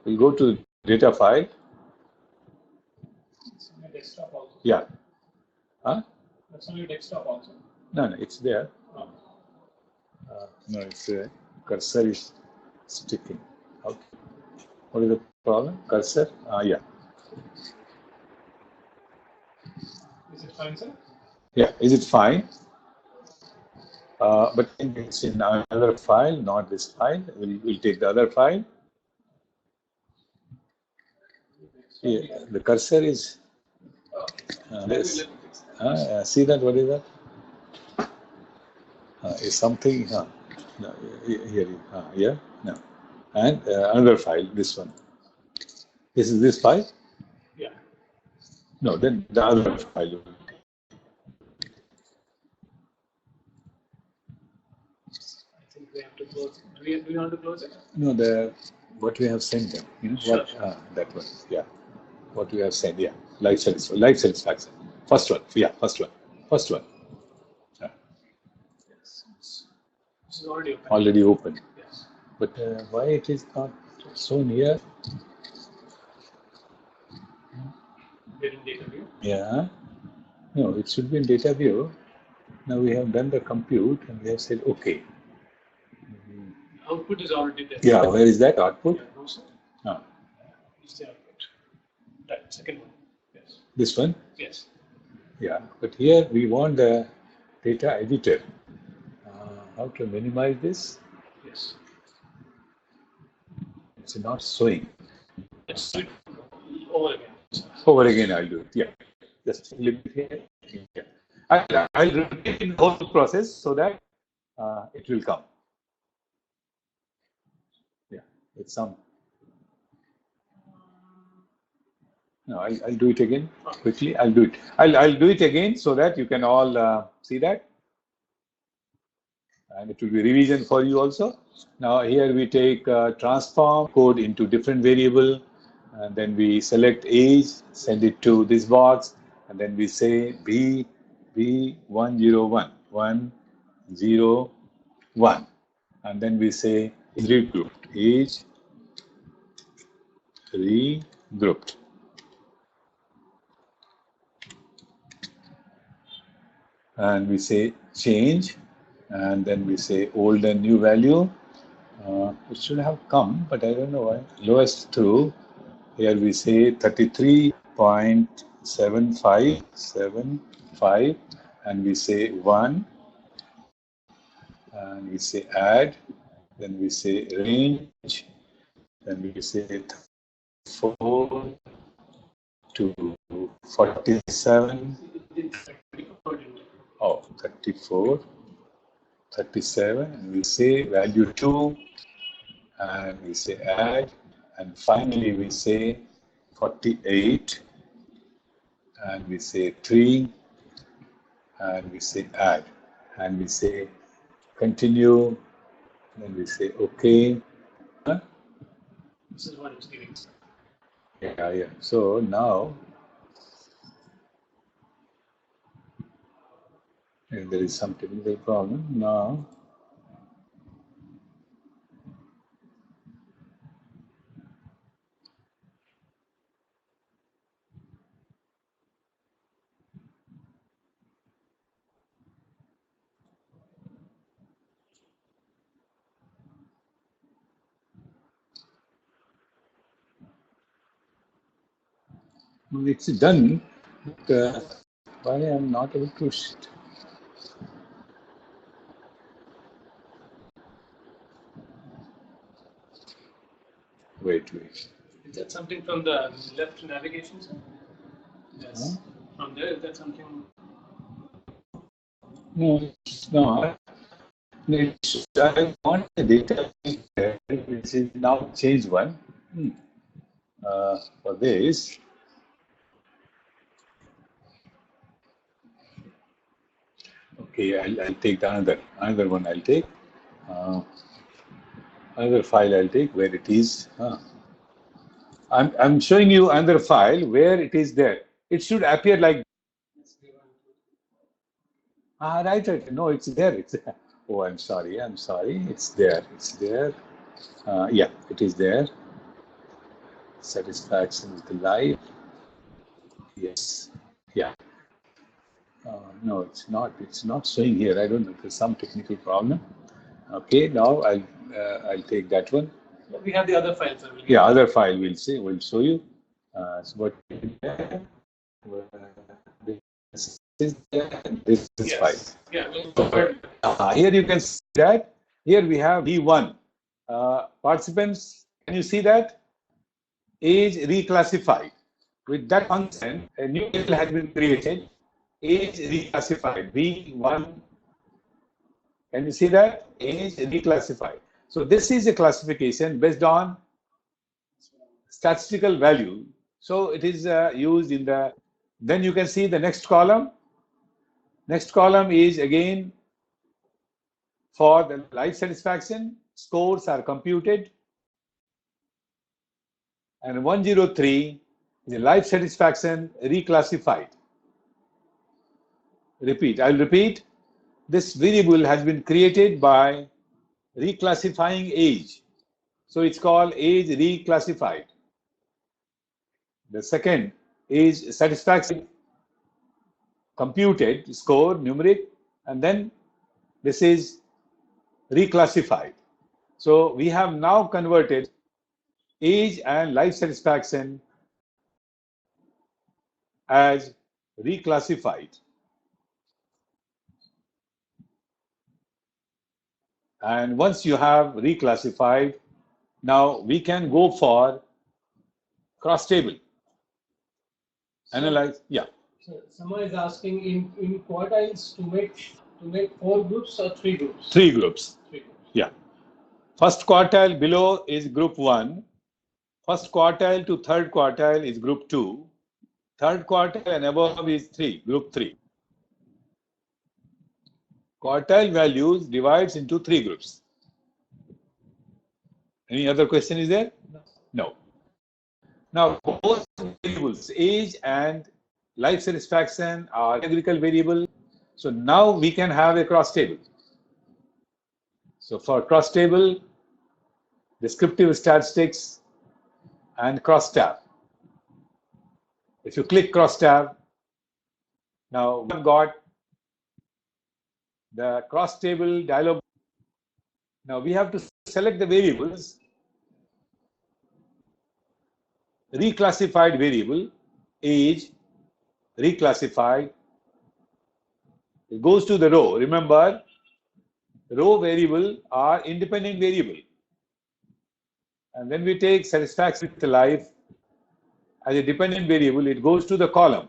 We go to the data file. It's on your desktop also. Yeah. Huh? That's on your desktop also. No, it's there. Oh. No, it's cursor is sticking. Okay. What is the problem? Cursor? Yeah. Is it fine, sir? Yeah. Is it fine? But it's in another file, not this file. We'll take the other file. Yeah, the cursor is this. See that? What is that? Is something? No, here. Yeah. No. And another file. This one. This is this file. Yeah. No, then the other file. I think we have to close. Do you want to close it? No, what we have sent them. You know Sure. what? That one. Yeah. What we have sent. Yeah. Life satisfaction. First one. Yeah. First one. Yeah. Yes. This is already open. Already open. Yes. But why it is not shown here? We're in data view. Yeah. No, it should be in data view. Now we have done the compute and we have said OK. Output is already there. Yeah. Where is that output? Yeah, no, sir. It's the output. Right. Second one. Yes. This one? Yes. Yeah. But here we want the data editor. How to minimize this? Yes. It's not showing. Let's do it over again. Over again, I'll do it. Yeah. Just leave it here. Yeah. I'll repeat the whole process so that it will come. Yeah. It's some. No, I'll do it again quickly. I'll do it. I'll do it again so that you can all see that. And it will be revision for you also. Now here we take transform code into different variable, and then we select age, send it to this box, and then we say B101, 101, and then we say regrouped, age regrouped. And we say change, and then we say old and new value. It should have come, but I don't know why. Lowest through. Here we say 33.7575, and we say 1, and we say add, then we say range, then we say 4 to 47. Oh, 34, 37, and we say value 2, and we say add, and finally we say 48, and we say 3, and we say add, and we say continue, then we say OK. This is what it's giving. Yeah. So now, if there is some technical problem, now it's done, but why I am not able to wait. Is that something from the left navigation, sir? Yes. Huh? From there, is that something? No, it's not. I want the data which is now changed one. for this. Okay, I'll take another one. I'll take another file. I'll take where it is. I'm showing you another file where it is there. It should appear like. Right. No, it's there. It's. Oh, I'm sorry. It's there. Yeah, it is there. Satisfaction with the life. Yes. Yeah. No, it's not. It's not showing here. I don't know if there's some technical problem. Okay. Now I'll take that one. We have the other files. Yeah, other file we'll see. We'll show you. So what this is file. Yeah. Here you can see that. Here we have D1. Participants, can you see that? Age reclassified. With that consent, a new table has been created. Age reclassified. B1. Can you see that? Age reclassified. So this is a classification based on statistical value. So it is used in the. Then you can see the next column. Next column is again for the life satisfaction. Scores are computed. And 103 is the life satisfaction reclassified. I'll repeat. This variable has been created by reclassifying age. So it's called age reclassified. The second is satisfaction computed, score, numeric, and then this is reclassified. So we have now converted age and life satisfaction as reclassified. And once you have reclassified, now we can go for cross table. Analyze, yeah. So someone is asking in quartiles to make 4 groups or 3 groups? 3 groups. Yeah. First quartile below is group 1. First quartile to third quartile is group 2. Third quartile and above is 3, group 3. Quartile values divides into 3 groups. Any other question is there? No. Now, both variables, age and life satisfaction, are empirical variable. So now we can have a cross table. So for cross table, descriptive statistics and cross tab. If you click cross tab, now we've got the cross table dialog. Now we have to select the variables. Reclassified variable, age, reclassified. It goes to the row. Remember, row variable are independent variable. And when we take satisfaction with life as a dependent variable, it goes to the column.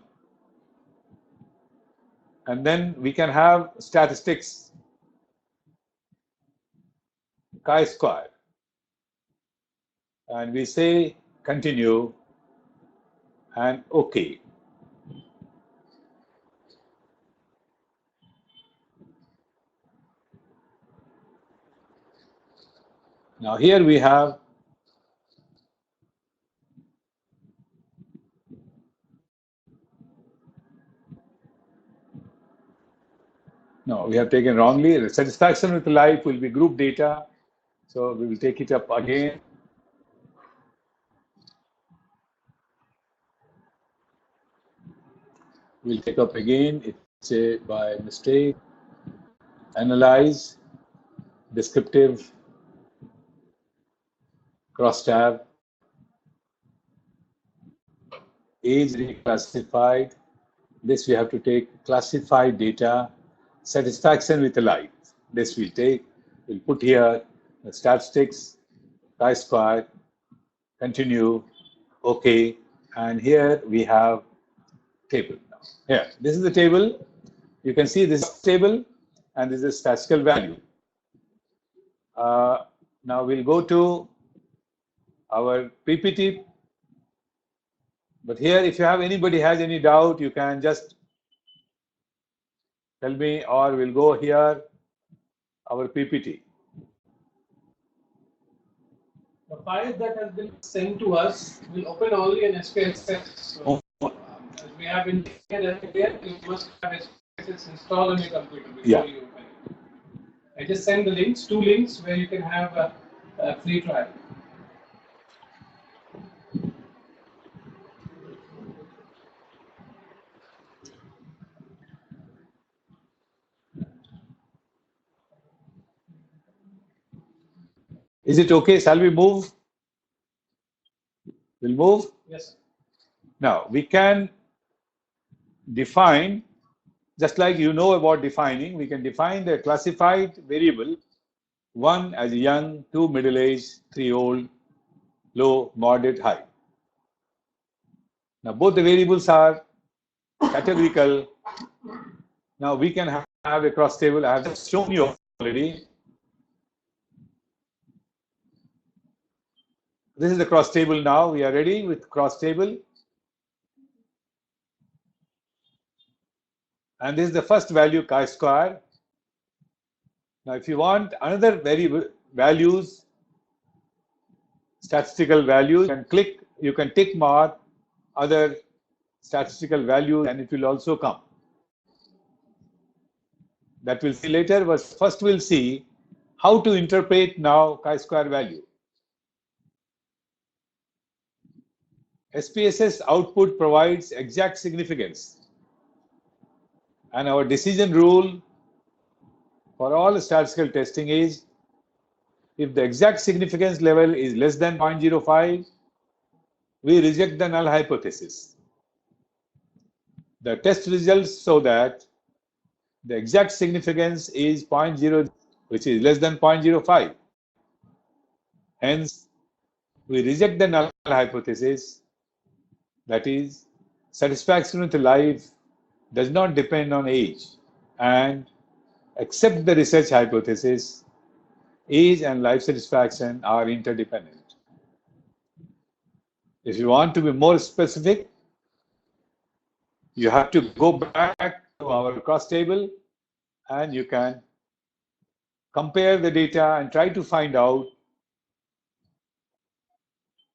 And then we can have statistics, chi-square. And we say continue and OK. Now here we have we have taken wrongly. The satisfaction with life will be group data. So we will take it up again. We'll take up again. It's a by mistake. Analyze, descriptive, cross tab, age reclassified. This we have to take classified data, satisfaction with life. This we'll take. We'll put here the statistics, chi-square, continue, OK, and here we have table. Here, this is the table. You can see this table, and this is statistical value. Now we'll go to our PPT But here, if you have anybody has any doubt, you can just tell me, or we'll go here, our PPT. The file that has been sent to us will open only in SPSS. So, as we have indicated earlier, you must have SPSS installed on your computer before you open it. I just send the links, 2 links where you can have a free trial. Is it okay? Shall we move? We'll move? Yes. Now, we can define, just like you know about defining, we can define the classified variable, 1 as young, 2 middle-aged, 3 old, low, moderate, high. Now, both the variables are categorical. Now, we can have a cross table. I have just shown you already. This is the cross table now. We are ready with cross table. And this is the first value, chi-square. Now, if you want another variable values, statistical values, you can tick mark other statistical values, and it will also come. That we'll see later, but first we'll see how to interpret now chi-square value. SPSS output provides exact significance, and our decision rule for all statistical testing is, if the exact significance level is less than 0.05, we reject the null hypothesis. The test results show that the exact significance is 0.0, which is less than 0.05. Hence, we reject the null hypothesis, that is, satisfaction with life does not depend on age, and accept the research hypothesis, age and life satisfaction are interdependent. If you want to be more specific, you have to go back to our cross table and you can compare the data and try to find out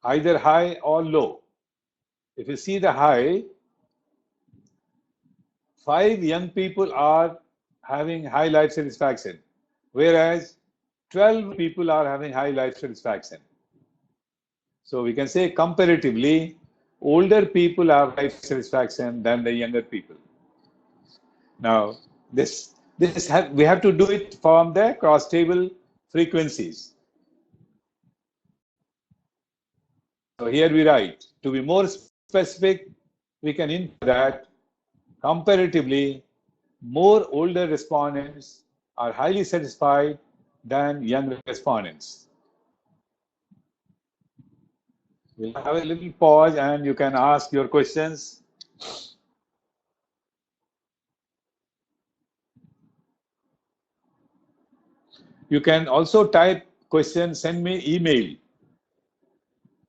either high or low. If you see the high, 5 young people are having high life satisfaction, whereas 12 people are having high life satisfaction. So we can say comparatively, older people have life satisfaction than the younger people. Now, we have to do it from the cross table frequencies. So here we write, to be more specific, we can infer that comparatively, more older respondents are highly satisfied than young respondents. We'll have a little pause and you can ask your questions. You can also type questions, send me email.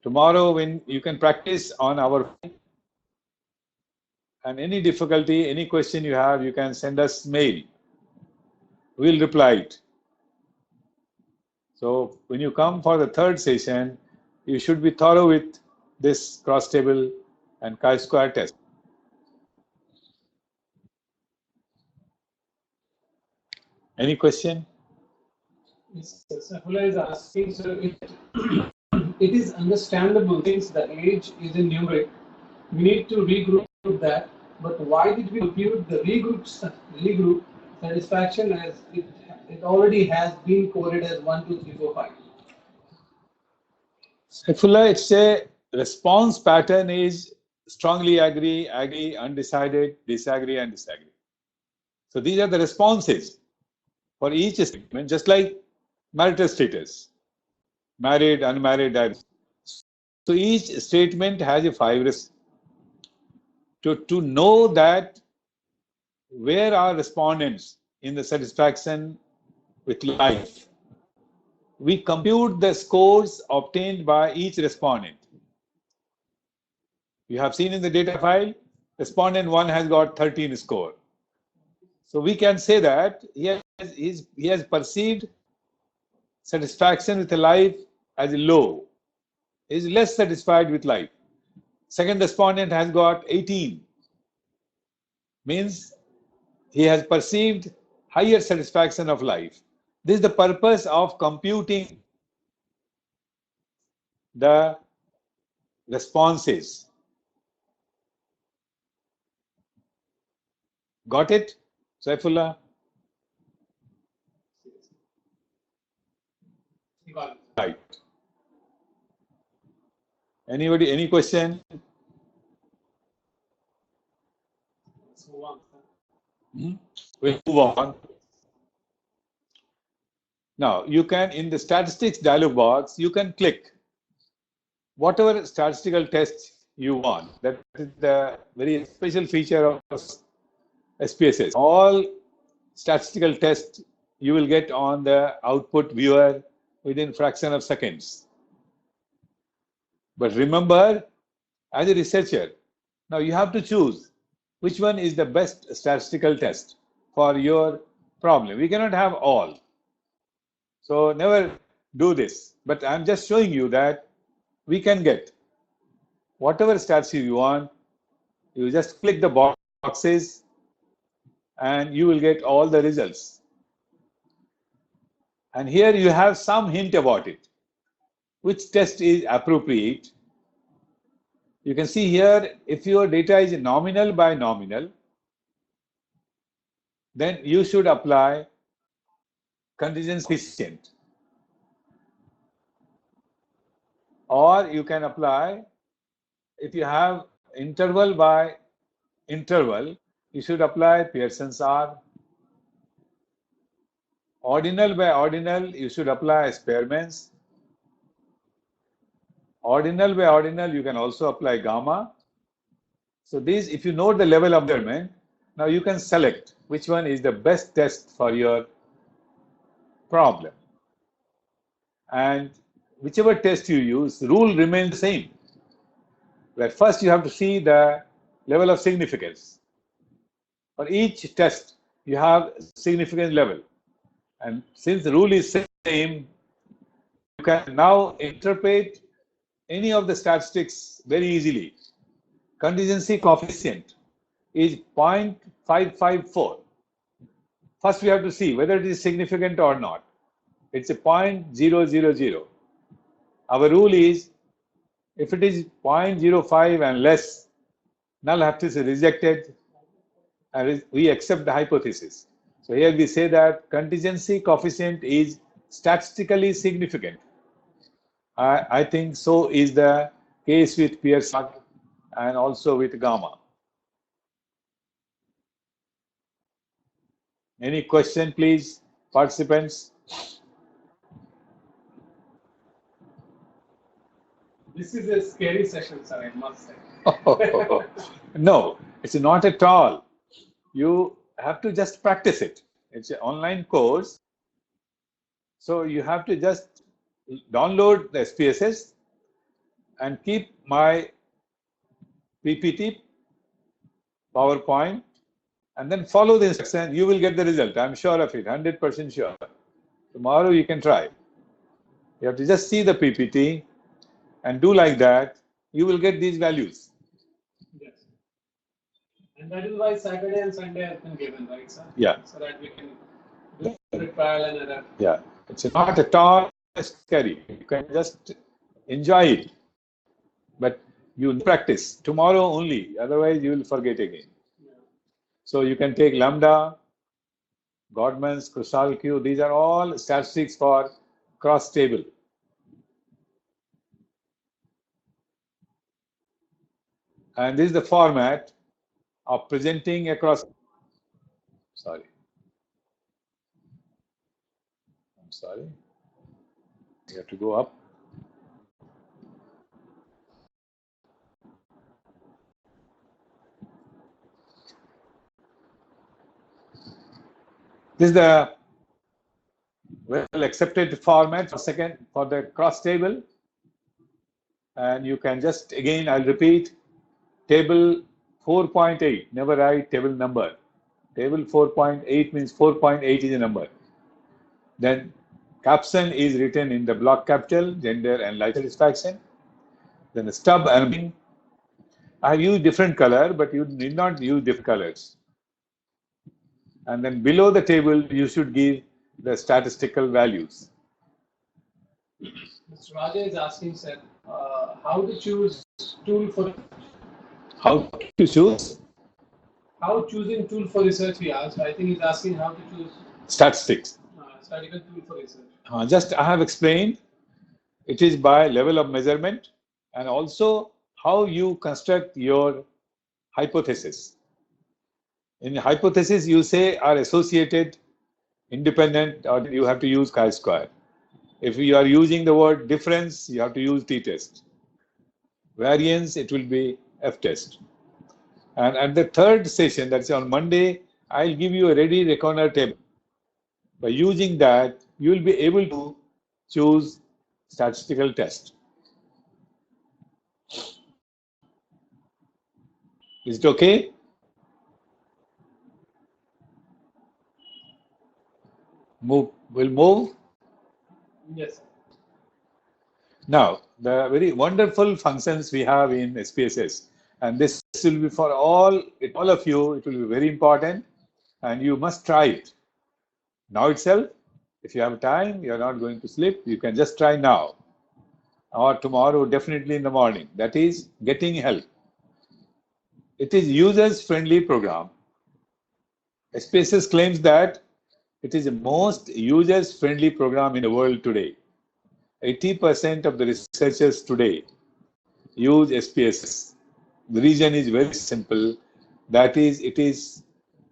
Tomorrow, when you can practice on our, and any difficulty, any question you have, you can send us mail. We'll reply it. So when you come for the third session, you should be thorough with this cross table and chi-square test. Any question? Yes, Safula is asking, so it is understandable since the age is in numeric. We need to regroup that, but why did we compute the regroup satisfaction as it already has been coded as 1, 2, 3, 4, 5? Safula, it's a response pattern is strongly agree, agree, undecided, disagree, and disagree. So these are the responses for each statement, just like marital status, married, unmarried, divorced. So each statement has a 5 responses. To know that where are respondents in the satisfaction with life, we compute the scores obtained by each respondent. You have seen in the data file, respondent 1 has got 13 score. So we can say that he has perceived satisfaction with life as low. He is less satisfied with life. Second respondent has got 18. Means he has perceived higher satisfaction of life. This is the purpose of computing the responses. Got it, Saifullah? Right. Anybody, any question? Let's move on. We'll move on. Now, you can, in the statistics dialog box, you can click whatever statistical test you want. That is the very special feature of SPSS. All statistical tests you will get on the output viewer within fraction of seconds. But remember, as a researcher, now you have to choose which one is the best statistical test for your problem. We cannot have all. So never do this. But I'm just showing you that we can get whatever stats you want. You just click the boxes and you will get all the results. And here you have some hint about it. Which test is appropriate? You can see here, if your data is nominal by nominal, then you should apply contingency coefficient. Or you can apply, if you have interval by interval, you should apply Pearson's R. Ordinal by ordinal, you should apply Spearman's. Ordinal by ordinal, you can also apply gamma. So these, if you know the level of measurement, now you can select which one is the best test for your problem. And whichever test you use, the rule remains the same. Where first you have to see the level of significance. For each test, you have significance level. And since the rule is same, you can now interpret any of the statistics very easily. Contingency coefficient is 0.554. First, we have to see whether it is significant or not. It's a 0.000. Our rule is, if it is 0.05 and less, null hypothesis is rejected, and we accept the hypothesis. So here we say that contingency coefficient is statistically significant. I think so is the case with Pearson and also with gamma. Any question, please, participants? This is a scary session, sir, I must say. No, it's not at all. You have to just practice it. It's an online course. So you have to just download the SPSS and keep my PPT, PowerPoint, and then follow the instruction. You will get the result. I'm sure of it, 100% sure. Tomorrow you can try. You have to just see the PPT and do like that. You will get these values. Yes. And that is why Saturday and Sunday has been given, right, sir? Yeah. So that we can do the trial and error. Yeah. It's not at all scary. You can just enjoy it. But you practice tomorrow only. Otherwise, you will forget again. Yeah. So you can take lambda, Godman's, Kruskal-Q. These are all statistics for cross table. And this is the format of presenting across. Sorry. I'm sorry. You have to go up. This is the well accepted format for the cross table. And you can just, again, I'll repeat, table 4.8, never write table number. Table 4.8 means 4.8 is a number. Then caption is written in the block capital, gender and life satisfaction. Then the stub and I have used different color, but you need not use different colors. And then below the table, you should give the statistical values. Mr. Raja is asking, sir, how to choose tool for How to choose? How choosing tool for research, he asked. I think he's asking how to choose Statistics. statistical tool for research. Just I have explained, it is by level of measurement and also how you construct your hypothesis. In hypothesis, you say are associated, independent, or you have to use chi-square. If you are using the word difference, you have to use t-test. Variance, it will be f-test. And at the third session, that's on Monday, I'll give you a ready Reckoner table. By using that, you will be able to choose statistical test. Is it okay? We'll move. Yes. Now, the very wonderful functions we have in SPSS, and this will be for all of you, it will be very important, and you must try it. Now itself, if you have time, you are not going to sleep, you can just try now, or tomorrow, definitely in the morning. That is getting help. It is users-friendly program. SPSS claims that it is the most users-friendly program in the world today. 80% of the researchers today use SPSS. The reason is very simple. That is, it is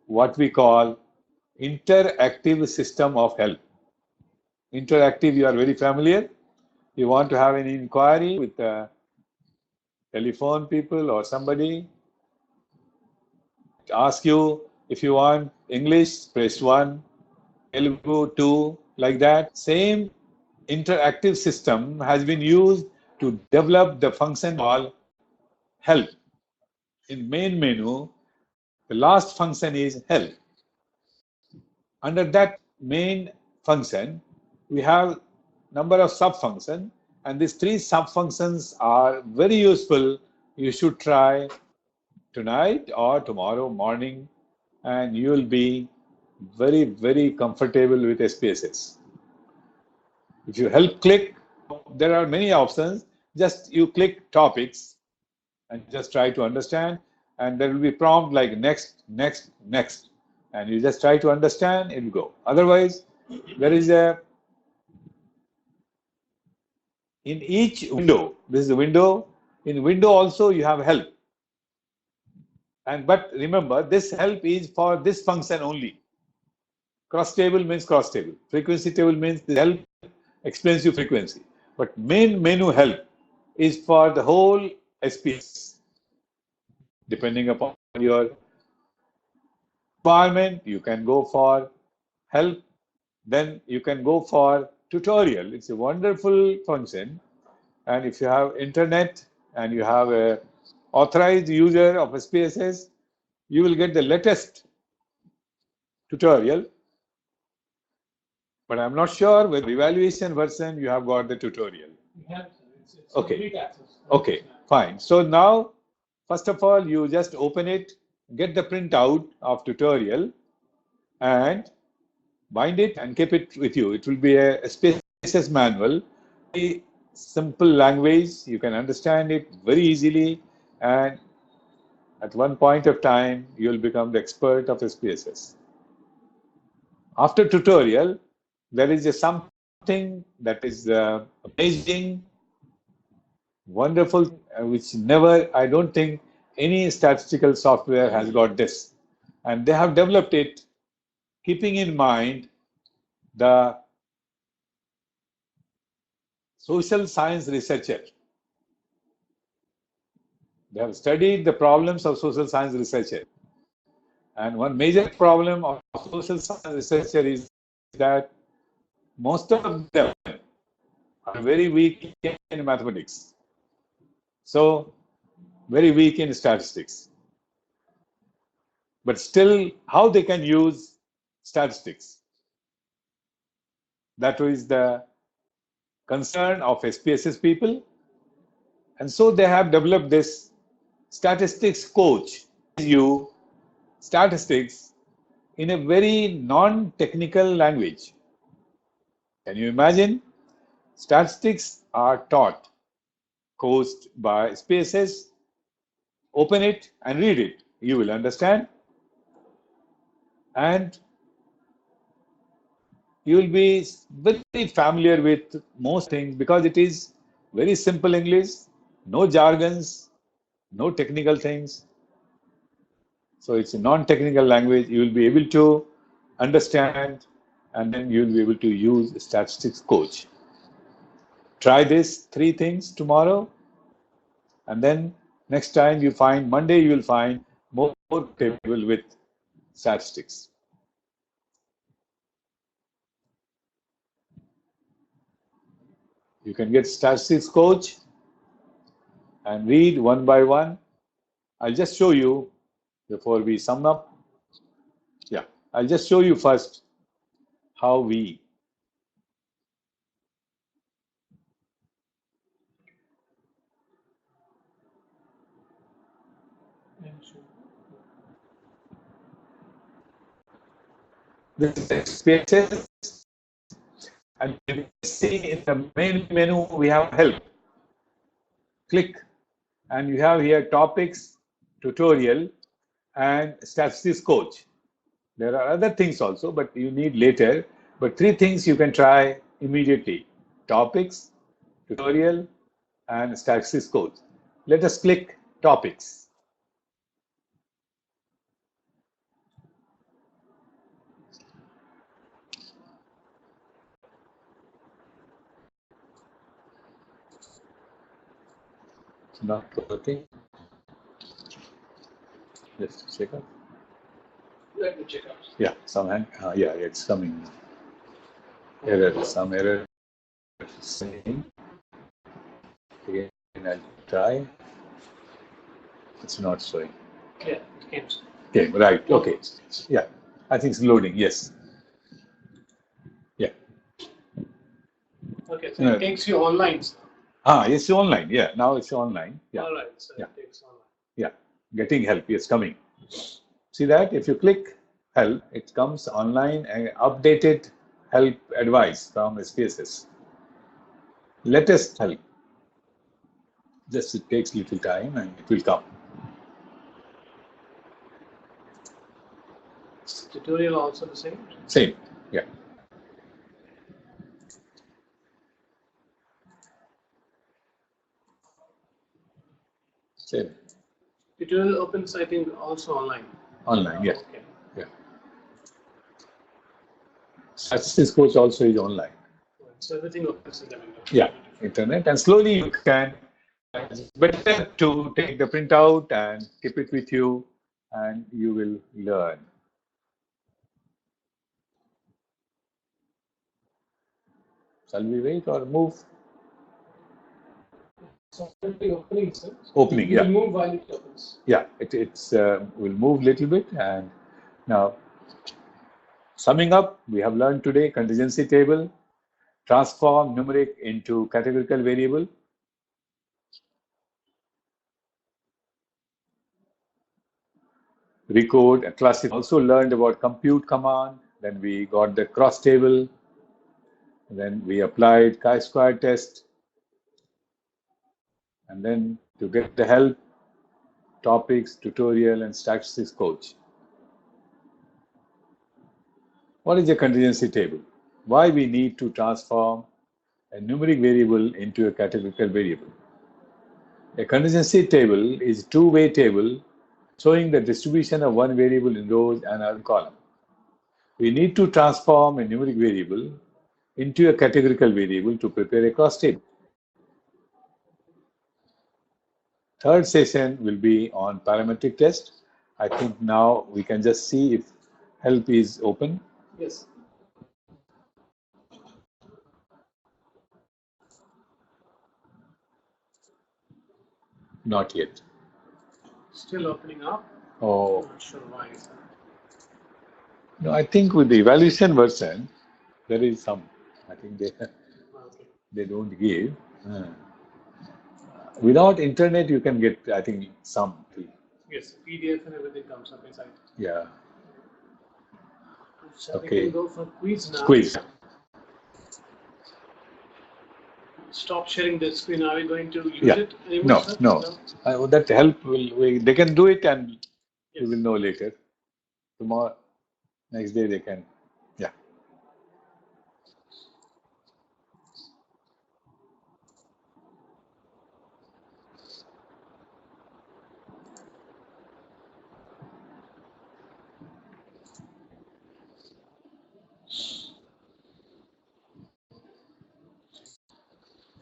what we call interactive system of help. Interactive, you are very familiar. You want to have an inquiry with the telephone people or somebody. Ask you if you want English, press 1, Telugu 2, like that. Same interactive system has been used to develop the function called help. In main menu, the last function is help. Under that main function, we have number of sub-functions, and these 3 sub-functions are very useful. You should try tonight or tomorrow morning, and you will be very, very comfortable with SPSS. If you help click, there are many options. Just you click topics and just try to understand, and there will be prompt like next, next, next, and you just try to understand, it will go. Otherwise, there is a, in each window, this is the window, in window also you have help. But remember, this help is for this function only. Cross table means cross table. Frequency table means the help explains you frequency. But main menu help is for the whole SPS. Depending upon your requirement, you can go for help. Then you can go for tutorial. It's a wonderful function. And if you have internet and you have a authorized user of SPSS, you will get the latest tutorial. But I'm not sure with evaluation version you have got the tutorial. We have, it's okay. complete access. Okay, fine. So now, first of all, you just open it, get the printout of tutorial, and bind it and keep it with you. It will be a SPSS manual, very simple language. You can understand it very easily, and at one point of time, you will become the expert of SPSS. After tutorial, there is something that is amazing, wonderful, which never, I don't think any statistical software has got this. And they have developed it keeping in mind the social science researcher. They have studied the problems of social science researcher. And one major problem of social science researcher is that most of them are very weak in mathematics. So very weak in statistics. But still, how they can use statistics? That is the concern of SPSS people. And so they have developed this statistics coach. You statistics in a very non-technical language. Can you imagine? Statistics are taught, coached by SPSS. Open it and read it. You will understand. And you will be very familiar with most things because it is very simple English, no jargons, no technical things. So it's a non-technical language. You will be able to understand, and then you will be able to use statistics coach. Try this 3 things tomorrow, and then next time you find Monday, you will find more table with statistics. You can get statistics coach and read one by one. I'll just show you before we sum up. Yeah, I'll just show you first how we this is SPSS, and you can see in the main menu we have help. Click, and you have here topics, tutorial, and statistics coach. There are other things also, but you need later. But 3 things you can try immediately: topics, tutorial, and statistics coach. Let us click topics. It's not working. Just check out. Let me check out. Yeah, yeah, it's coming. Error, some error. Saying. Again, I'll try. It's not showing. Yeah, it came. Okay, right. Okay. Yeah, I think it's loading. Yes. Yeah. Okay, so it takes you online. It's online. Yeah, now it's online. Yeah. All right. So yeah. It takes online. Yeah, getting help. It's coming. See that? If you click help, it comes online and updated help advice from SPSS. Latest help. Just it takes little time and it will come. Tutorial also the same? Same, yeah. Same. Tutorial opens, I think, also online. Online, yeah. Okay. Yeah. Statistics coach also is online. So everything opens in the window. Yeah, internet, and slowly you can. It's better to take the printout and keep it with you, and you will learn. Shall we wait or move? So opening, sir. Opening, yeah. Will move while it opens. Yeah, will move a little bit. And now, summing up, we have learned today contingency table, transform numeric into categorical variable. Recode and classify. Also learned about compute command. Then we got the cross table. Then we applied chi-square test. And then to get the help, topics, tutorial, and statistics coach. What is a contingency table? Why we need to transform a numeric variable into a categorical variable? A contingency table is a two-way table showing the distribution of one variable in rows and another column. We need to transform a numeric variable into a categorical variable to prepare a cross table. Third session will be on parametric test. I think now we can just see if help is open. Yes. Not yet. Still opening up. Oh. Not sure why. No, I think with the evaluation version, there is some. I think they don't give. Without internet, you can get, I think, some. Yes, PDF and everything comes up inside. Yeah. So Okay. we can go for quiz now. Quiz. Stop sharing the screen. Are we going to use Yeah. it anymore? No. That help they can do it, and Yes. we will know later. Tomorrow, next day they can. Yeah.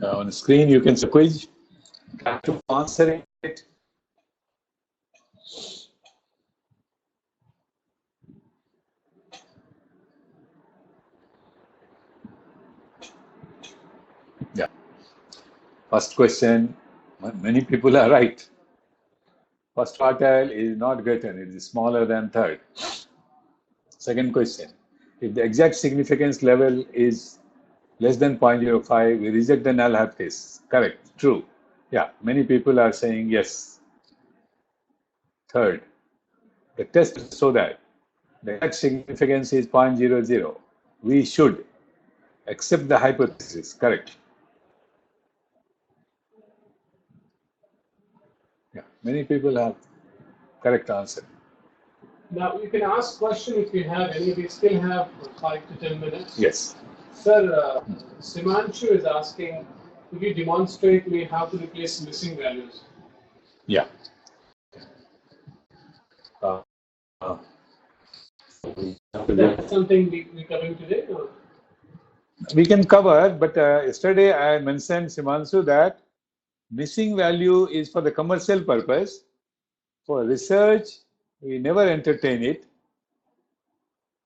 On the screen, you can see the quiz. Try to answer it. Yeah. First question, many people are right. First quartile is not greater, it is smaller than third. Second question, if the exact significance level is less than 0.05, we reject the null hypothesis. Correct, true. Yeah, many people are saying yes. Third, the test so that the exact significance is 0.00. We should accept the hypothesis. Correct. Yeah, many people have correct answer. Now you can ask question if you have any. We still have 5 to 10 minutes. Yes. Sir, Simanshu is asking, could you demonstrate me how to replace missing values? Yeah. That's something we covering today? Or? We can cover, but yesterday I mentioned, Simanshu, that missing value is for the commercial purpose. For research, we never entertain it.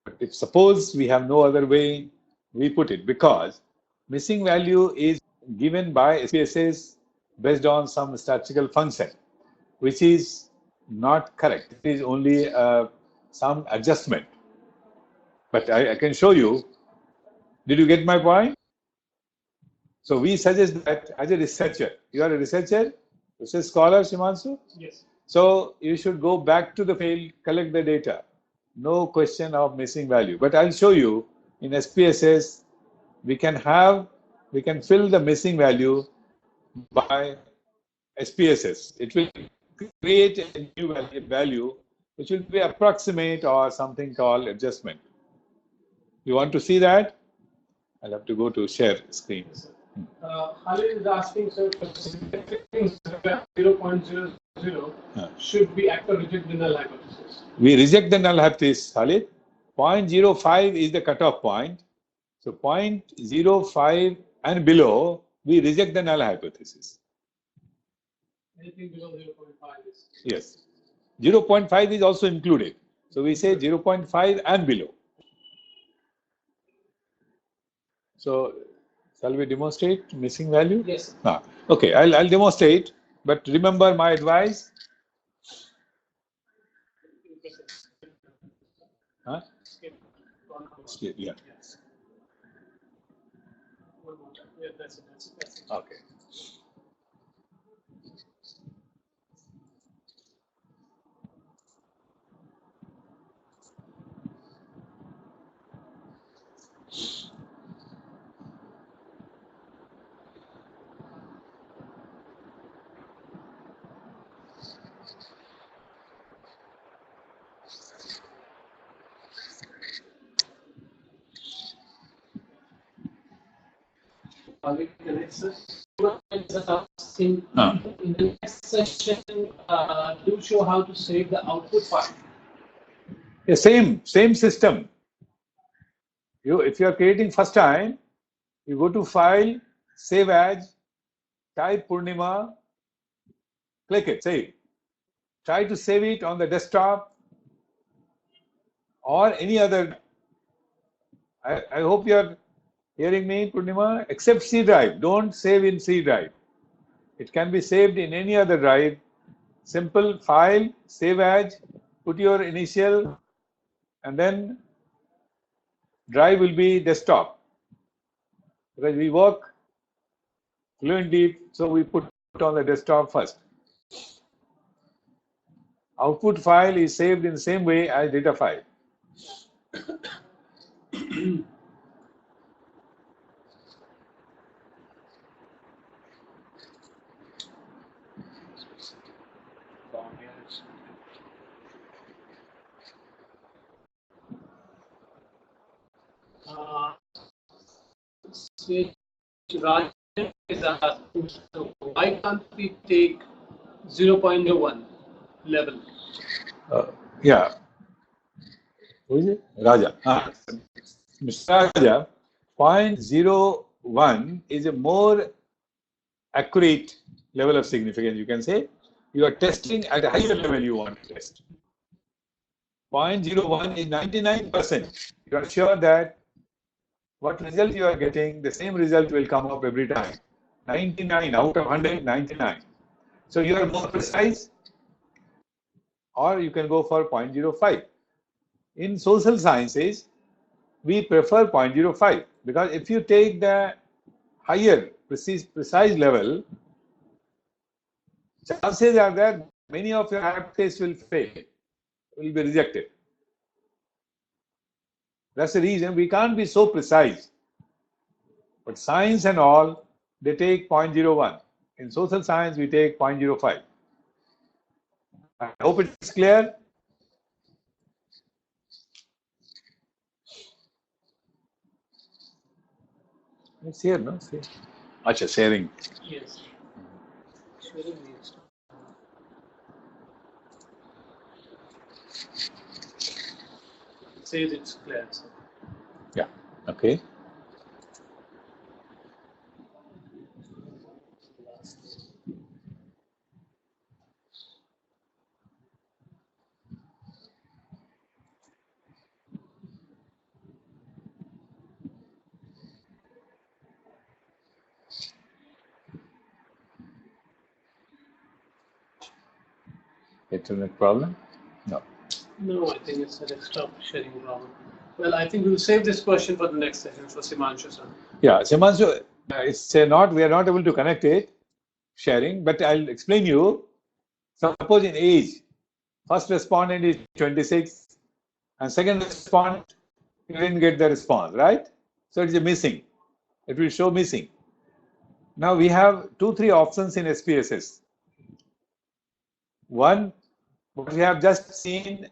But if suppose we have no other way, we put it, because missing value is given by SPSS based on some statistical function, which is not correct. It is only some adjustment. But I can show you. Did you get my point? So we suggest that as a researcher, you are a researcher, research scholar, Simanshu? Yes. So you should go back to the field, collect the data. No question of missing value. But I'll show you in SPSS, we can fill the missing value by SPSS. It will create a new value, which will be approximate or something called adjustment. You want to see that? I'll have to go to share screen. Khalid is asking, sir, for 0.00 should we act or reject the null hypothesis? We reject the null hypothesis, Khalid. 0.05 is the cutoff point. So 0.05 and below, we reject the null hypothesis. Anything below 0.5 is? Yes. 0.5 is also included. So we say 0.5 and below. So shall we demonstrate missing value? Yes. Okay, I'll demonstrate. But remember my advice. Huh? Skip, yeah. One more time. Yeah, that's it. Okay. In the next session, do show how to save the output file. Yeah, same system. If you are creating first time, you go to File, Save As, type Purnima, click it, save. Try to save it on the desktop or any other. I hope you are hearing me, Purnima. Except C drive. Don't save in C drive. It can be saved in any other drive. simple file, save as, put your initial, and then drive will be desktop. Because we work fluently, so we put it on the desktop first. Output file is saved in the same way as data file. Rajan is asking, so why can't we take 0.01 level? Yeah. Who is it? Raja. Mr. Raja, 0.01 is a more accurate level of significance. You can say you are testing at a higher level you want to test. 0.01 is 99%. You are sure that what result you are getting, the same result will come up every time. 99 out of 100, 99. So you are more precise, or you can go for 0.05. In social sciences, we prefer 0.05 because if you take the higher precise level, chances are that many of your app tests will fail, will be rejected. That's the reason we can't be so precise. But science and all, they take 0.01. In social science, we take 0.05. I hope it's clear. It's here, no? See. Acha, sharing. Yes. Sharing means. It says it's clear. So. Yeah. Okay. Internet problem? No. No, I think it's a desktop sharing problem. Well, I think we'll save this question for the next session for Simanshu sir. Yeah, Simanshu, it's not, we are not able to connect it, sharing, but I'll explain you. Suppose in age, first respondent is 26, and second respondent, you didn't get the response, right? So it's a missing. It will show missing. Now we have 2-3 options in SPSS. One, what we have just seen,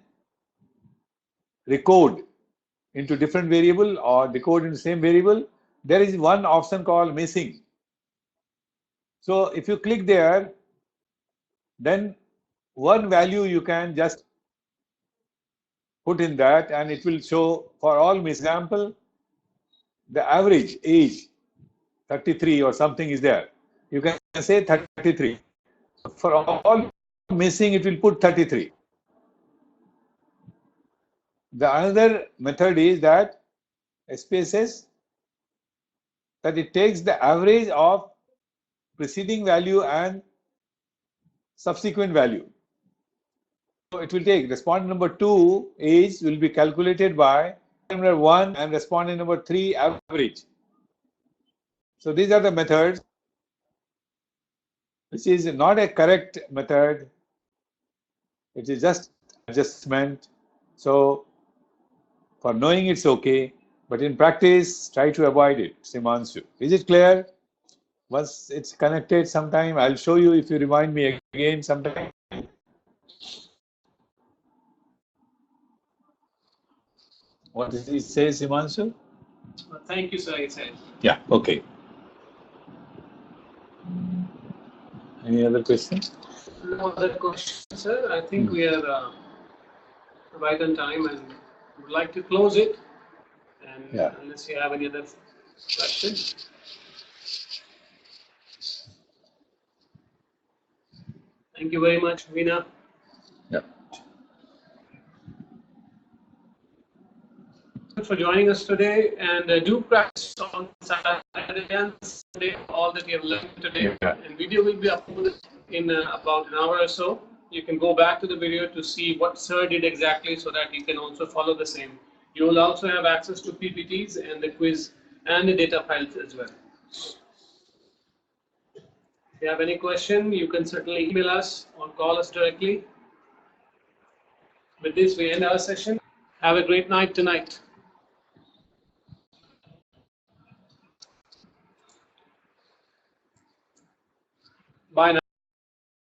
recode into different variable or decode into same variable. There is one option called missing. So if you click there, then one value you can just put in that, and it will show for all example the average age 33 or something is there. You can say 33. For all missing, it will put 33. The another method is that SPSS, that it takes the average of preceding value and subsequent value. So it will take respondent number 2 age will be calculated by number 1 and respondent number 3 average. So these are the methods, which is not a correct method. It is just adjustment. So for knowing it's okay, but in practice, try to avoid it. Simanshu, is it clear? Once it's connected sometime, I'll show you if you remind me again sometime. What does it say, Simanshu? Thank you, sir. He said. Yeah, okay. Any other questions? No other questions, sir. I think we are right on time and would like to close it. And unless you have any other questions. Thank you very much, Veena. Yeah. For joining us today, and do practice on Saturday and Sunday all that you have learned today. Yeah. And video will be uploaded in about an hour or so. you can go back to the video to see what Sir did exactly so that you can also follow the same. You will also have access to PPTs and the quiz and the data files as well. If you have any question, you can certainly email us or call us directly. With this, we end our session. Have a great night tonight.